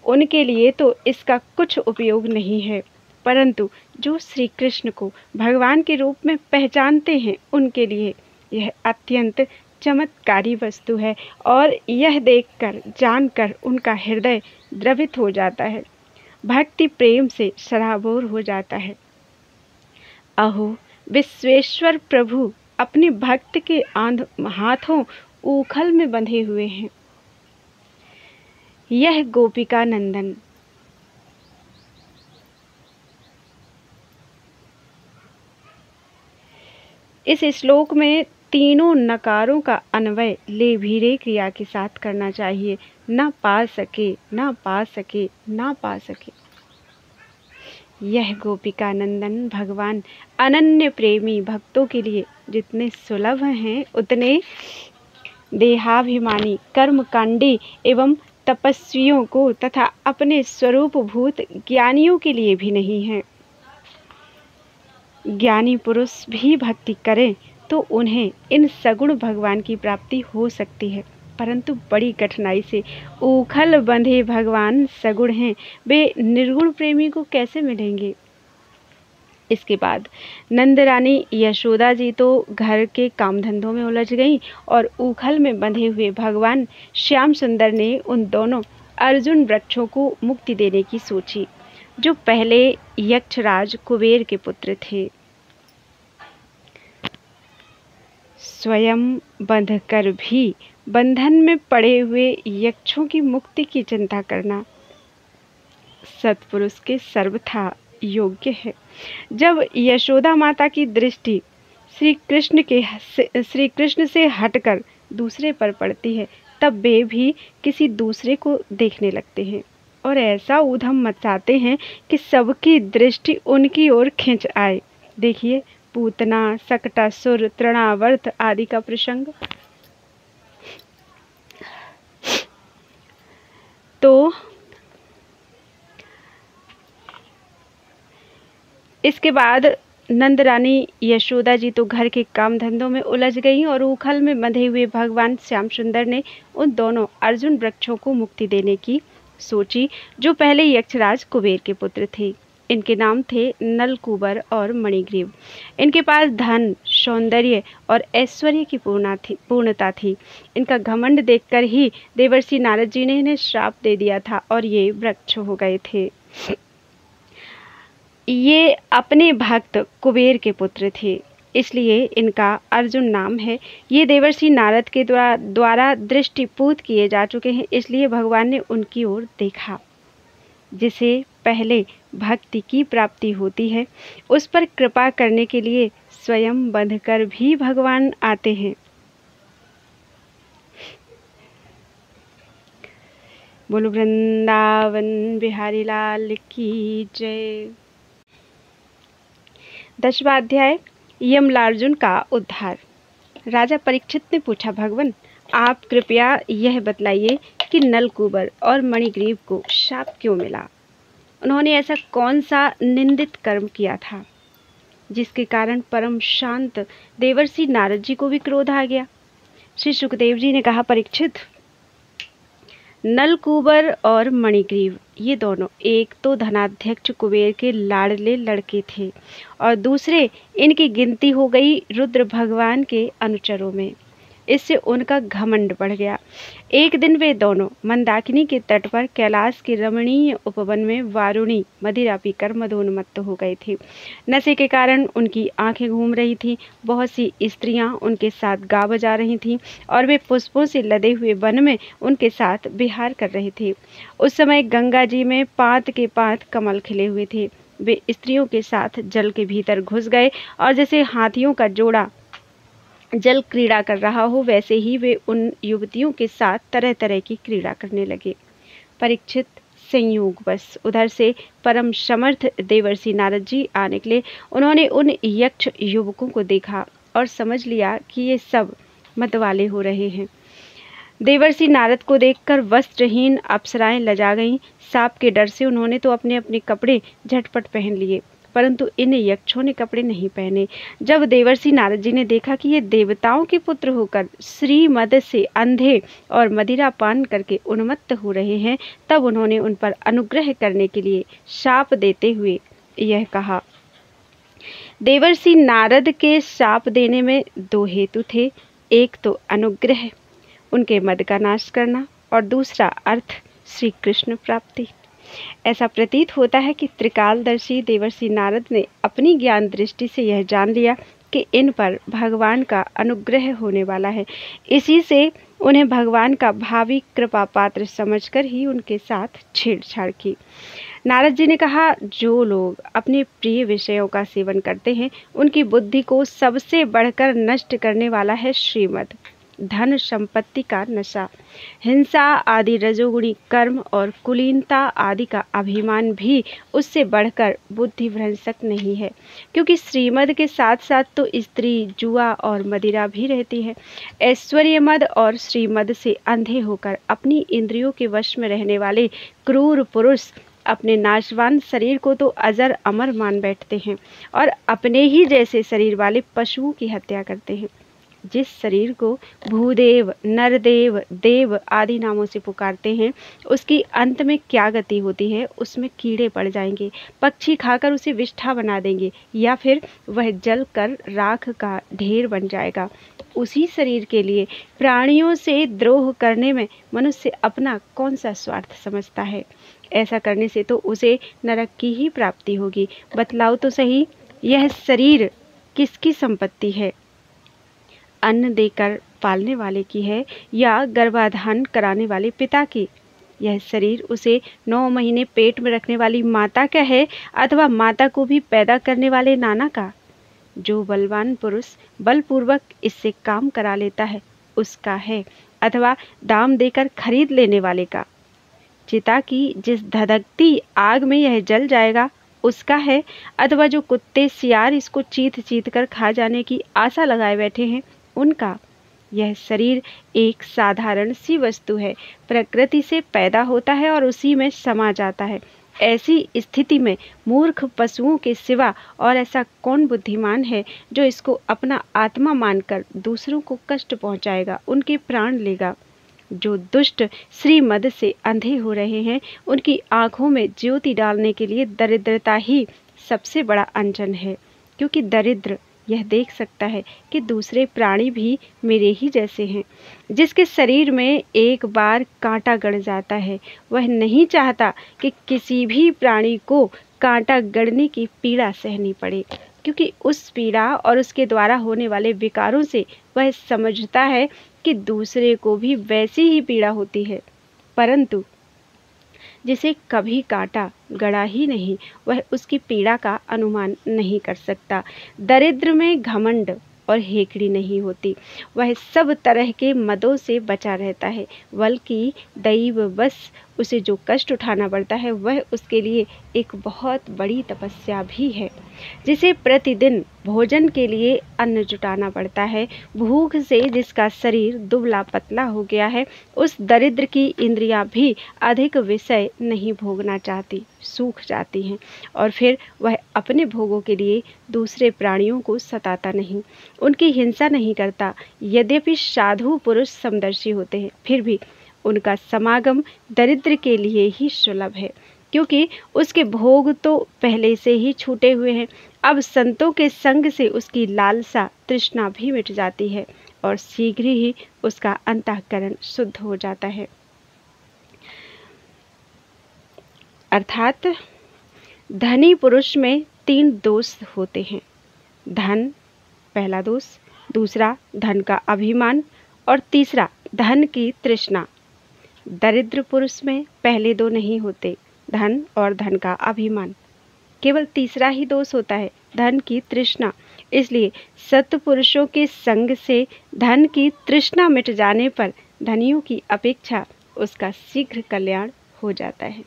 उनके लिए तो इसका कुछ उपयोग नहीं है, परंतु जो श्री कृष्ण को भगवान के रूप में पहचानते हैं, उनके लिए यह अत्यंत चमत्कारी वस्तु है और यह देखकर जानकर उनका हृदय द्रवित हो जाता है, भक्ति प्रेम से सराबोर हो जाता है। अहो विश्वेश्वर प्रभु अपने भक्त के हाथों ऊखल में बंधे हुए हैं। यह गोपिका नंदन इस श्लोक में तीनों नकारों का अन्वय ले भीरे क्रिया के साथ करना चाहिए। ना पा सके, ना पा सके, ना पा सके। यह गोपिका नंदन भगवान अनन्य प्रेमी भक्तों के लिए जितने सुलभ हैं, उतने देहाभिमानी कर्मकांडी एवं तपस्वियों को तथा अपने स्वरूप भूत ज्ञानियों के लिए भी नहीं है। ज्ञानी पुरुष भी भक्ति करें तो उन्हें इन सगुण भगवान की प्राप्ति हो सकती है, परंतु बड़ी कठिनाई से ऊखल बंधे भगवान सगुण हैं, वे निर्गुण प्रेमी को कैसे मिलेंगे। इसके बाद नंद रानी यशोदा जी तो घर के काम धंधों में उलझ गईं और ऊखल में बंधे हुए भगवान श्याम सुंदर ने उन दोनों अर्जुन वृक्षों को मुक्ति देने की सोची, जो पहले यक्षराज कुबेर के पुत्र थे। स्वयं बंधकर भी बंधन में पड़े हुए यक्षों की मुक्ति की चिंता करना सत्पुरुष के सर्वथा योग्य है। जब यशोदा माता की दृष्टि श्री कृष्ण से हटकर दूसरे पर पड़ती है, तब वे भी किसी दूसरे को देखने लगते हैं। और ऐसा ऊधम मचाते हैं कि सबकी दृष्टि उनकी ओर खिंच आए। देखिए, पूतना, सकटासुर, तृणावर्त आदि का प्रसंग। तो इसके बाद नंद रानी यशोदा जी तो घर के काम धंधों में उलझ गईं और उखल में बंधे हुए भगवान श्याम सुंदर ने उन दोनों अर्जुन वृक्षों को मुक्ति देने की सोची, जो पहले यक्षराज कुबेर के पुत्र थे। इनके नाम थे नलकूबर और मणिग्रीव। इनके पास धन, सौंदर्य और ऐश्वर्य की पूर्णता थी। इनका घमंड देखकर ही देवर्षि नारद जी ने इन्हें श्राप दे दिया था और ये वृक्ष हो गए थे। ये अपने भक्त कुबेर के पुत्र थे, इसलिए इनका अर्जुन नाम है। ये देवर्षि नारद के द्वारा दृष्टिपूत किए जा चुके हैं, इसलिए भगवान ने उनकी ओर देखा। जिसे पहले भक्ति की प्राप्ति होती है, उस पर कृपा करने के लिए स्वयं बंधकर भी भगवान आते हैं। बोलो वृंदावन बिहारी लाल की जय। 10वां अध्याय, यमलार्जुन का उद्धार। राजा परीक्षित ने पूछा, भगवान आप कृपया यह बतलाइए कि नलकूबर और मणिग्रीव को शाप क्यों मिला? उन्होंने ऐसा कौन सा निंदित कर्म किया था जिसके कारण परम शांत देवर्षि नारद जी को भी क्रोध आ गया? श्री सुखदेव जी ने कहा, परीक्षित, नलकूबर और मणिग्रीव ये दोनों एक तो धनाध्यक्ष कुबेर के लाडले लड़के थे और दूसरे इनकी गिनती हो गई रुद्र भगवान के अनुचरों में। इससे उनका घमंड बढ़ गया। एक दिन वे दोनों मंदाकिनी के तट पर कैलाश के रमणीय उपवन में वारुणी मदिरा पीकर मदोन्मत्त हो गए थे। नशे के कारण उनकी आंखें घूम रही थीं। बहुत सी स्त्रियां उनके साथ गा बजा रही थीं और वे पुष्पों से लदे हुए वन में उनके साथ विहार कर रहे थे। उस समय गंगा जी में पात के पात कमल खिले हुए थे। वे स्त्रियों के साथ जल के भीतर घुस गए और जैसे हाथियों का जोड़ा जल क्रीड़ा कर रहा हो, वैसे ही वे उन युवतियों के साथ तरह तरह की क्रीड़ा करने लगे। परीक्षित, संयोगवश उधर से परम समर्थ देवर्षि नारद जी आ निकले। उन्होंने उन यक्ष युवकों को देखा और समझ लिया कि ये सब मतवाले हो रहे हैं। देवर्षि नारद को देखकर वस्त्रहीन अप्सराएं लजा गईं। सांप के डर से उन्होंने तो अपने अपने कपड़े झटपट पहन लिए, परंतु इन यक्षों ने कपड़े नहीं पहने। जब देवर्षि नारद जी ने देखा कि ये देवताओं के पुत्र होकर श्रीमद से अंधे और मदिरा पान करके उन्मत्त हो रहे हैं, तब उन्होंने उन पर अनुग्रह करने के लिए शाप देते हुए यह कहा। देवर्षि नारद के शाप देने में दो हेतु थे, एक तो अनुग्रह, उनके मद का नाश करना, और दूसरा अर्थ श्री कृष्ण प्राप्ति। ऐसा प्रतीत होता है कि त्रिकालदर्शी देवर्षि नारद ने अपनी ज्ञान दृष्टि से यह जान लिया कि इन पर भगवान का अनुग्रह होने वाला है। इसी से उन्हें भगवान का भावी कृपा पात्र समझकर ही उनके साथ छेड़छाड़ की। नारद जी ने कहा, जो लोग अपने प्रिय विषयों का सेवन करते हैं, उनकी बुद्धि को सबसे बढ़कर नष्ट करने वाला है श्रीमद। धन संपत्ति का नशा, हिंसा आदि रजोगुणी कर्म और कुलीनता आदि का अभिमान भी उससे बढ़कर बुद्धि भ्रंशक नहीं है, क्योंकि श्रीमद के साथ साथ तो स्त्री, जुआ और मदिरा भी रहती है। ऐश्वर्य मद और श्रीमद से अंधे होकर अपनी इंद्रियों के वश में रहने वाले क्रूर पुरुष अपने नाशवान शरीर को तो अजर अमर मान बैठते हैं और अपने ही जैसे शरीर वाले पशुओं की हत्या करते हैं। जिस शरीर को भूदेव, नरदेव, देव आदि नामों से पुकारते हैं, उसकी अंत में क्या गति होती है? उसमें कीड़े पड़ जाएंगे, पक्षी खाकर उसे विष्ठा बना देंगे, या फिर वह जल कर राख का ढेर बन जाएगा। उसी शरीर के लिए प्राणियों से द्रोह करने में मनुष्य अपना कौन सा स्वार्थ समझता है? ऐसा करने से तो उसे नरक की ही प्राप्ति होगी। बतलाओ तो सही, यह शरीर किसकी संपत्ति है? अन्न देकर पालने वाले की है या गर्भाधान कराने वाले पिता की? यह शरीर उसे 9 महीने पेट में रखने वाली माता का है अथवा माता को भी पैदा करने वाले नाना का? जो बलवान पुरुष बलपूर्वक इससे काम करा लेता है उसका है, अथवा दाम देकर खरीद लेने वाले का? चिता की जिस धधकती आग में यह जल जाएगा उसका है, अथवा जो कुत्ते सियार इसको चीथ चीथ कर खा जाने की आशा लगाए बैठे हैं उनका। यह शरीर एक साधारण सी वस्तु है, प्रकृति से पैदा होता है और उसी में समा जाता है। ऐसी स्थिति में मूर्ख पशुओं के सिवा और ऐसा कौन बुद्धिमान है जो इसको अपना आत्मा मानकर दूसरों को कष्ट पहुंचाएगा, उनके प्राण लेगा। जो दुष्ट श्रीमद से अंधे हो रहे हैं उनकी आंखों में ज्योति डालने के लिए दरिद्रता ही सबसे बड़ा अंजन है, क्योंकि दरिद्र यह देख सकता है कि दूसरे प्राणी भी मेरे ही जैसे हैं। जिसके शरीर में एक बार कांटा गड़ जाता है वह नहीं चाहता कि किसी भी प्राणी को कांटा गड़ने की पीड़ा सहनी पड़े, क्योंकि उस पीड़ा और उसके द्वारा होने वाले विकारों से वह समझता है कि दूसरे को भी वैसी ही पीड़ा होती है। परंतु जिसे कभी कांटा गड़ा ही नहीं वह उसकी पीड़ा का अनुमान नहीं कर सकता। दरिद्र में घमंड और हेकड़ी नहीं होती, वह सब तरह के मदों से बचा रहता है, बल्कि दैव बस उसे जो कष्ट उठाना पड़ता है वह उसके लिए एक बहुत बड़ी तपस्या भी है। जिसे प्रतिदिन भोजन के लिए अन्न जुटाना पड़ता है, भूख से जिसका शरीर दुबला पतला हो गया है, उस दरिद्र की इंद्रियां भी अधिक विषय नहीं भोगना चाहती, सूख जाती हैं, और फिर वह अपने भोगों के लिए दूसरे प्राणियों को सताता नहीं, उनकी हिंसा नहीं करता। यद्यपि साधु पुरुष समदर्शी होते हैं, फिर भी उनका समागम दरिद्र के लिए ही सुलभ है, क्योंकि उसके भोग तो पहले से ही छूटे हुए हैं। अब संतों के संग से उसकी लालसा तृष्णा भी मिट जाती है और शीघ्र ही उसका अंतःकरण शुद्ध हो जाता है। अर्थात धनी पुरुष में 3 दोष होते हैं। धन पहला दोष, दूसरा धन का अभिमान और तीसरा धन की तृष्णा। दरिद्र पुरुष में पहले 2 नहीं होते, धन और धन का अभिमान, केवल तीसरा ही दोष होता है, धन की तृष्णा। इसलिए सत्पुरुषों के संग से धन की तृष्णा मिट जाने पर धनियों की अपेक्षा उसका शीघ्र कल्याण हो जाता है।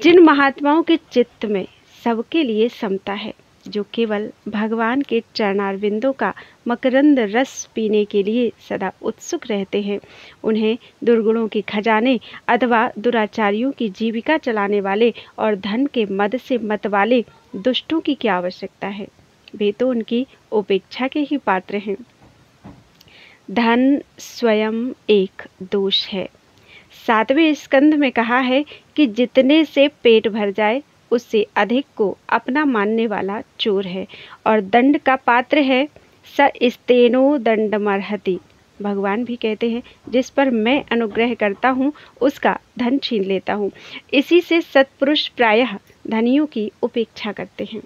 जिन महात्माओं के चित्त में सबके लिए समता है, जो केवल भगवान के चरणारविंदों का मकरंद रस पीने के लिए सदा उत्सुक रहते हैं, उन्हें दुर्गुणों के खजाने अथवा दुराचारियों की जीविका चलाने वाले और धन के मद से मत वाले दुष्टों की क्या आवश्यकता है। वे तो उनकी उपेक्षा के ही पात्र हैं। धन स्वयं एक दोष है। 7वें स्कंध में कहा है कि जितने से पेट भर जाए उससे अधिक को अपना मानने वाला चोर है और दंड का पात्र है। स स्तेनो दंडमर्हति, भगवान भी कहते हैं जिस पर मैं अनुग्रह करता हूँ उसका धन छीन लेता हूँ। इसी से सत्पुरुष प्रायः धनियों की उपेक्षा करते हैं।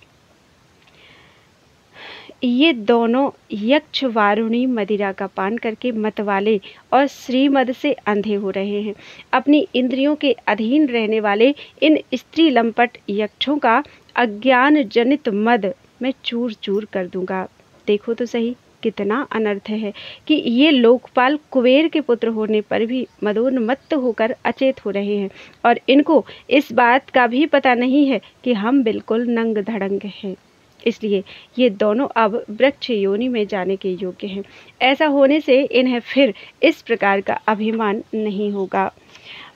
ये दोनों यक्ष वारुणी मदिरा का पान करके मतवाले और श्रीमद से अंधे हो रहे हैं। अपनी इंद्रियों के अधीन रहने वाले इन स्त्री लंपट यक्षों का अज्ञान जनित मद मैं चूर चूर कर दूंगा। देखो तो सही कितना अनर्थ है कि ये लोकपाल कुबेर के पुत्र होने पर भी मदोन्मत्त होकर अचेत हो रहे हैं और इनको इस बात का भी पता नहीं है कि हम बिल्कुल नंग धड़ंग हैं। इसलिए ये दोनों अब वृक्ष योनि में जाने के योग्य हैं। ऐसा होने से इन्हें फिर इस प्रकार का अभिमान नहीं होगा।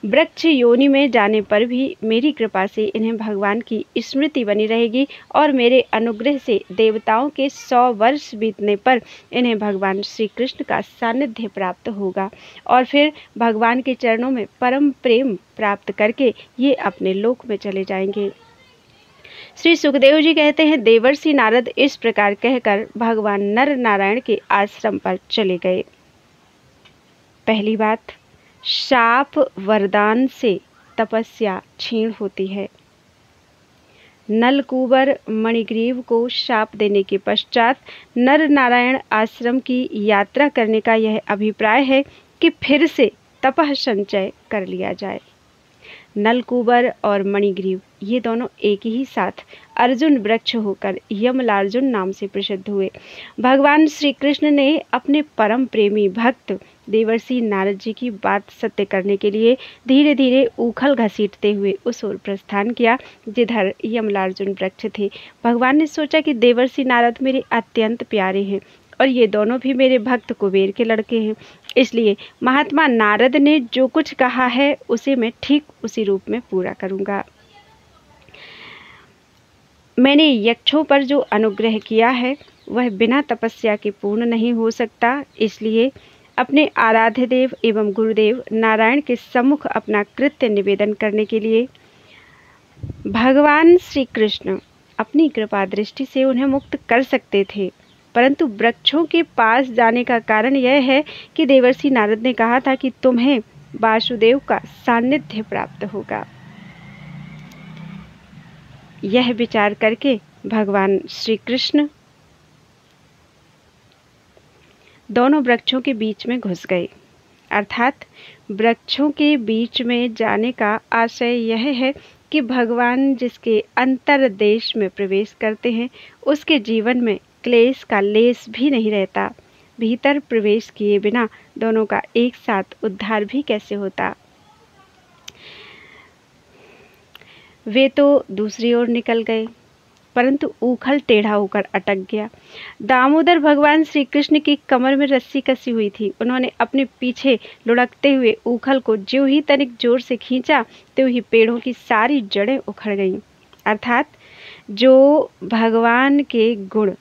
वृक्ष योनि में जाने पर भी मेरी कृपा से इन्हें भगवान की स्मृति बनी रहेगी और मेरे अनुग्रह से देवताओं के 100 वर्ष बीतने पर इन्हें भगवान श्री कृष्ण का सानिध्य प्राप्त होगा और फिर भगवान के चरणों में परम प्रेम प्राप्त करके ये अपने लोक में चले जाएंगे। श्री सुखदेव जी कहते हैं, देवर्षि नारद इस प्रकार कहकर भगवान नर नारायण के आश्रम पर चले गए। पहली बात, शाप वरदान से तपस्या क्षीण होती है। नलकूबर मणिग्रीव को शाप देने के पश्चात नर नारायण आश्रम की यात्रा करने का यह अभिप्राय है कि फिर से तपः संचय कर लिया जाए। नलकूबर और मणिग्रीव ये दोनों एक ही साथ अर्जुन वृक्ष होकर यमलार्जुन नाम से प्रसिद्ध हुए। भगवान श्री कृष्ण ने अपने परम प्रेमी भक्त देवर्षि नारद जी की बात सत्य करने के लिए धीरे धीरे ऊखल घसीटते हुए उस ओर प्रस्थान किया जिधर यमलार्जुन वृक्ष थे। भगवान ने सोचा कि देवर्षि नारद मेरे अत्यंत प्यारे हैं और ये दोनों भी मेरे भक्त कुबेर के लड़के हैं, इसलिए महात्मा नारद ने जो कुछ कहा है उसे मैं ठीक उसी रूप में पूरा करूंगा। मैंने यक्षों पर जो अनुग्रह किया है वह बिना तपस्या के पूर्ण नहीं हो सकता, इसलिए अपने आराध्य देव एवं गुरुदेव नारायण के सम्मुख अपना कृत्य निवेदन करने के लिए भगवान श्री कृष्ण अपनी कृपा दृष्टि से उन्हें मुक्त कर सकते थे, परंतु वृक्षों के पास जाने का कारण यह है कि देवर्षि नारद ने कहा था कि तुम्हें वासुदेव का सान्निध्य प्राप्त होगा। यह विचार करके भगवान श्री कृष्ण दोनों वृक्षों के बीच में घुस गए। अर्थात वृक्षों के बीच में जाने का आशय यह है कि भगवान जिसके अंतर्देश में प्रवेश करते हैं उसके जीवन में क्लेश का लेस भी नहीं रहता। भीतर प्रवेश किए बिना दोनों का एक साथ उद्धार भी कैसे होता। वे तो दूसरी ओर निकल गए, परंतु ऊखल टेढ़ा होकर अटक गया। दामोदर भगवान श्री कृष्ण की कमर में रस्सी कसी हुई थी। उन्होंने अपने पीछे लुढ़कते हुए ऊखल को ज्यों ही तनिक जोर से खींचा त्यों ही पेड़ों की सारी जड़ें उखड़ गईं। अर्थात जो भगवान के गुण,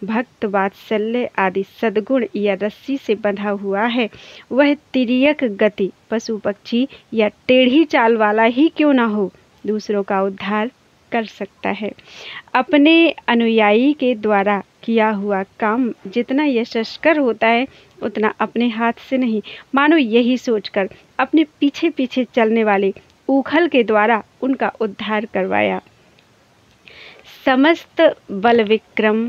भक्त वात्सल्य आदि सद्गुण या रस्सी से बंधा हुआ है वह तिर्यक गति पशु पक्षी या टेढ़ी चाल वाला ही क्यों ना हो दूसरों का उद्धार कर सकता है। अपने अनुयायी के द्वारा किया हुआ काम जितना यशस्कर होता है उतना अपने हाथ से नहीं, मानो यही सोचकर अपने पीछे पीछे चलने वाले ऊखल के द्वारा उनका उद्धार करवाया। समस्त बल विक्रम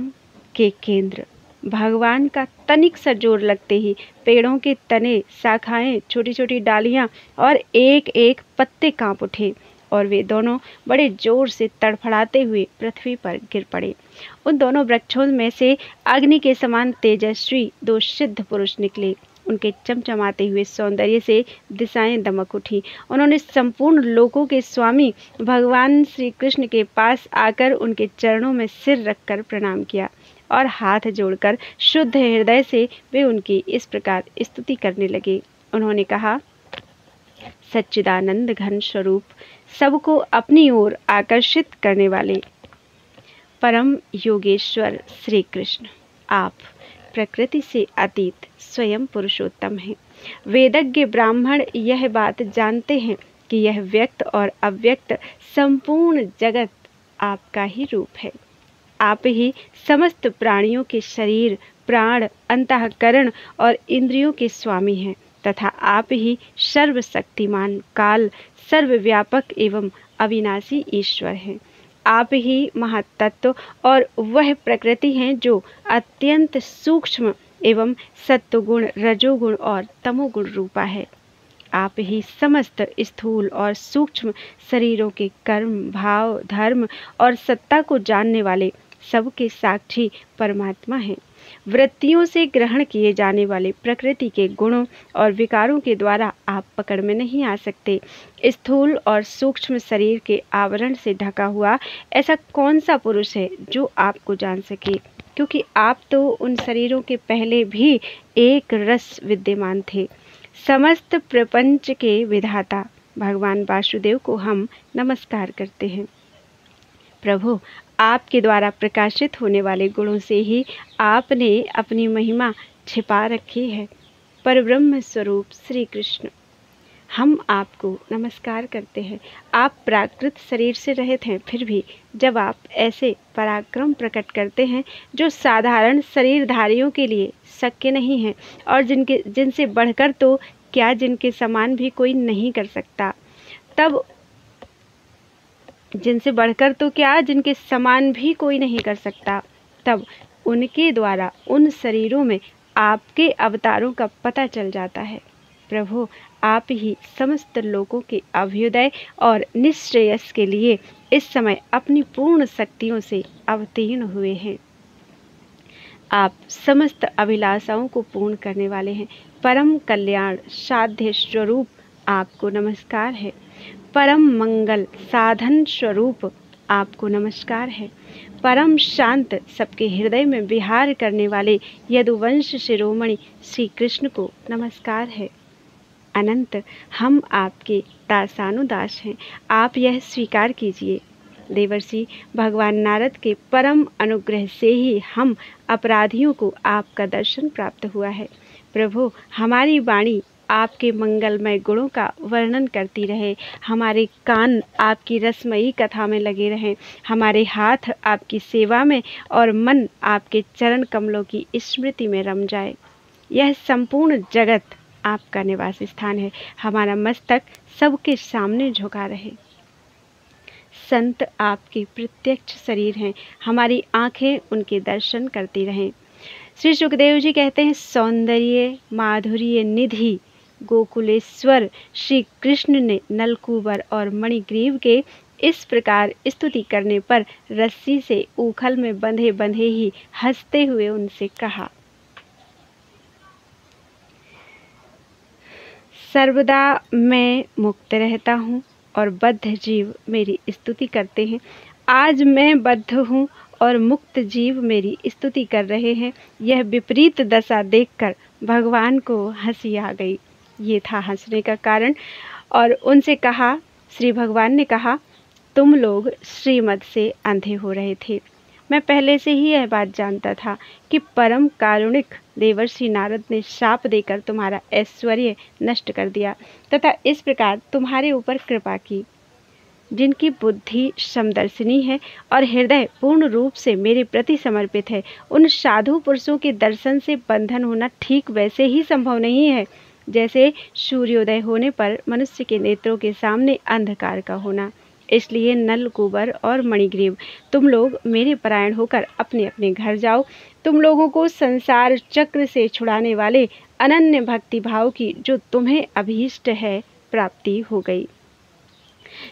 के केंद्र भगवान का तनिक सा जोर लगते ही पेड़ों के तने, शाखाएं, छोटी छोटी डालियां और एक एक पत्ते कांप उठे और वे दोनों बड़े जोर से तड़फड़ाते हुए पृथ्वी पर गिर पड़े। उन दोनों वृक्षों में से अग्नि के समान तेजस्वी दो सिद्ध पुरुष निकले। उनके चमचमाते हुए सौंदर्य से दिशाएं दमक उठी। उन्होंने संपूर्ण लोकों के स्वामी भगवान श्री कृष्ण के पास आकर उनके चरणों में सिर रखकर प्रणाम किया और हाथ जोड़कर शुद्ध हृदय से वे उनकी इस प्रकार स्तुति करने लगे। उन्होंने कहा, सच्चिदानंद घन स्वरूप, सबको अपनी ओर आकर्षित करने वाले परम योगेश्वर श्री कृष्ण, आप प्रकृति से अतीत स्वयं पुरुषोत्तम हैं। वेदज्ञ ब्राह्मण यह बात जानते हैं कि यह व्यक्त और अव्यक्त संपूर्ण जगत आपका ही रूप है। आप ही समस्त प्राणियों के शरीर, प्राण, अंतःकरण और इंद्रियों के स्वामी हैं तथा आप ही सर्वशक्तिमान, काल, सर्वव्यापक एवं अविनाशी ईश्वर हैं। आप ही महातत्व और वह प्रकृति हैं जो अत्यंत सूक्ष्म एवं सत्वगुण, रजोगुण और तमोगुण रूपा है। आप ही समस्त स्थूल और सूक्ष्म शरीरों के कर्म, भाव, धर्म और सत्ता को जानने वाले सबके साक्षी परमात्मा हैं। वृत्तियों से ग्रहण किए जाने वाले प्रकृति के गुणों और विकारों के द्वारा आप पकड़ में नहीं आ सकते। स्थूल और सूक्ष्म शरीर के आवरण से ढका हुआ ऐसा कौन सा पुरुष है जो आपको जान सके, क्योंकि आप तो उन शरीरों के पहले भी एक रस विद्यमान थे। समस्त प्रपंच के विधाता भगवान वासुदेव को हम नमस्कार करते हैं। प्रभु, आपके द्वारा प्रकाशित होने वाले गुणों से ही आपने अपनी महिमा छिपा रखी है। परब्रह्म स्वरूप श्री कृष्ण, हम आपको नमस्कार करते हैं। आप प्राकृत शरीर से रहित हैं, फिर भी जब आप ऐसे पराक्रम प्रकट करते हैं जो साधारण शरीरधारियों के लिए शक्य नहीं है और जिनसे बढ़कर तो क्या जिनके समान भी कोई नहीं कर सकता, तब जिनसे बढ़कर तो क्या जिनके समान भी कोई नहीं कर सकता, तब उनके द्वारा उन शरीरों में आपके अवतारों का पता चल जाता है। प्रभु, आप ही समस्त लोगों के अभ्युदय और निश्रेयस के लिए इस समय अपनी पूर्ण शक्तियों से अवतीर्ण हुए हैं। आप समस्त अभिलाषाओं को पूर्ण करने वाले हैं। परम कल्याण साध्य स्वरूप आपको नमस्कार है। परम मंगल साधन स्वरूप आपको नमस्कार है। परम शांत सबके हृदय में विहार करने वाले यदुवंश शिरोमणि श्री कृष्ण को नमस्कार है। अनंत हम आपके दासानुदास हैं, आप यह स्वीकार कीजिए। देवर्षि भगवान नारद के परम अनुग्रह से ही हम अपराधियों को आपका दर्शन प्राप्त हुआ है। प्रभु, हमारी वाणी आपके मंगलमय गुणों का वर्णन करती रहे, हमारे कान आपकी रसमयी कथा में लगे रहें, हमारे हाथ आपकी सेवा में और मन आपके चरण कमलों की स्मृति में रम जाए। यह संपूर्ण जगत आपका निवास स्थान है, हमारा मस्तक सबके सामने झुका रहे। संत आपके प्रत्यक्ष शरीर हैं, हमारी आंखें उनके दर्शन करती रहें। श्री सुखदेव जी कहते हैं, सौंदर्य माधुर्य निधि गोकुलेश्वर श्री कृष्ण ने नलकूबर और मणिग्रीव के इस प्रकार स्तुति करने पर रस्सी से ऊखल में बंधे बंधे ही हंसते हुए उनसे कहा, सर्वदा मैं मुक्त रहता हूँ और बद्ध जीव मेरी स्तुति करते हैं। आज मैं बद्ध हूँ और मुक्त जीव मेरी स्तुति कर रहे हैं। यह विपरीत दशा देखकर भगवान को हंसी आ गई। ये था हंसने का कारण। और उनसे कहा, श्री भगवान ने कहा, तुम लोग श्रीमत से अंधे हो रहे थे। मैं पहले से ही यह बात जानता था कि परम कारुणिक देवर्षि नारद ने शाप देकर तुम्हारा ऐश्वर्य नष्ट कर दिया तथा इस प्रकार तुम्हारे ऊपर कृपा की। जिनकी बुद्धि समदर्शिनी है और हृदय पूर्ण रूप से मेरे प्रति समर्पित है, उन साधु पुरुषों के दर्शन से बंधन होना ठीक वैसे ही संभव नहीं है जैसे सूर्योदय होने पर मनुष्य के नेत्रों के सामने अंधकार का होना। इसलिए नलकूबर और मणिग्रीव, तुम लोग मेरे परायण होकर अपने अपने घर जाओ। तुम लोगों को संसार चक्र से छुड़ाने वाले अनन्य भक्ति भाव की जो तुम्हें अभीष्ट है प्राप्ति हो गई।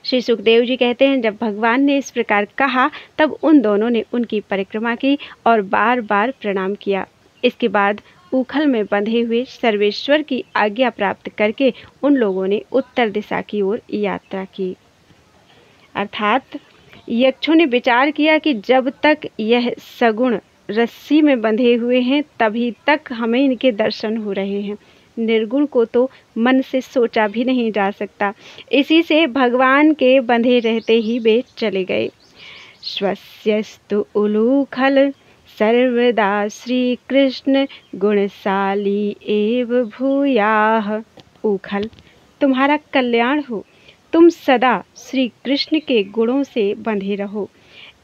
श्री सुखदेव जी कहते हैं, जब भगवान ने इस प्रकार कहा तब उन दोनों ने उनकी परिक्रमा की और बार बार प्रणाम किया। इसके बाद ऊखल में बंधे हुए सर्वेश्वर की आज्ञा प्राप्त करके उन लोगों ने उत्तर दिशा की ओर यात्रा की। अर्थात यक्षों ने विचार किया कि जब तक यह सगुण रस्सी में बंधे हुए हैं तभी तक हमें इनके दर्शन हो रहे हैं। निर्गुण को तो मन से सोचा भी नहीं जा सकता। इसी से भगवान के बंधे रहते ही वे चले गए। स्वस्यस्तु उलूखल सर्वदा श्री कृष्ण गुणशाली एव भूयाः। ऊखल, तुम्हारा कल्याण हो, तुम सदा श्री कृष्ण के गुणों से बंधे रहो।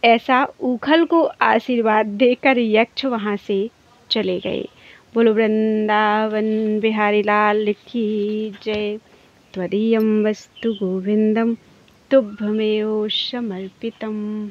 ऐसा ऊखल को आशीर्वाद देकर यक्ष वहाँ से चले गए। बोलो वृंदावन बिहारी लाल की जय। त्वदीयं वस्तु गोविंदम तुभ्यमेव समर्पितम्।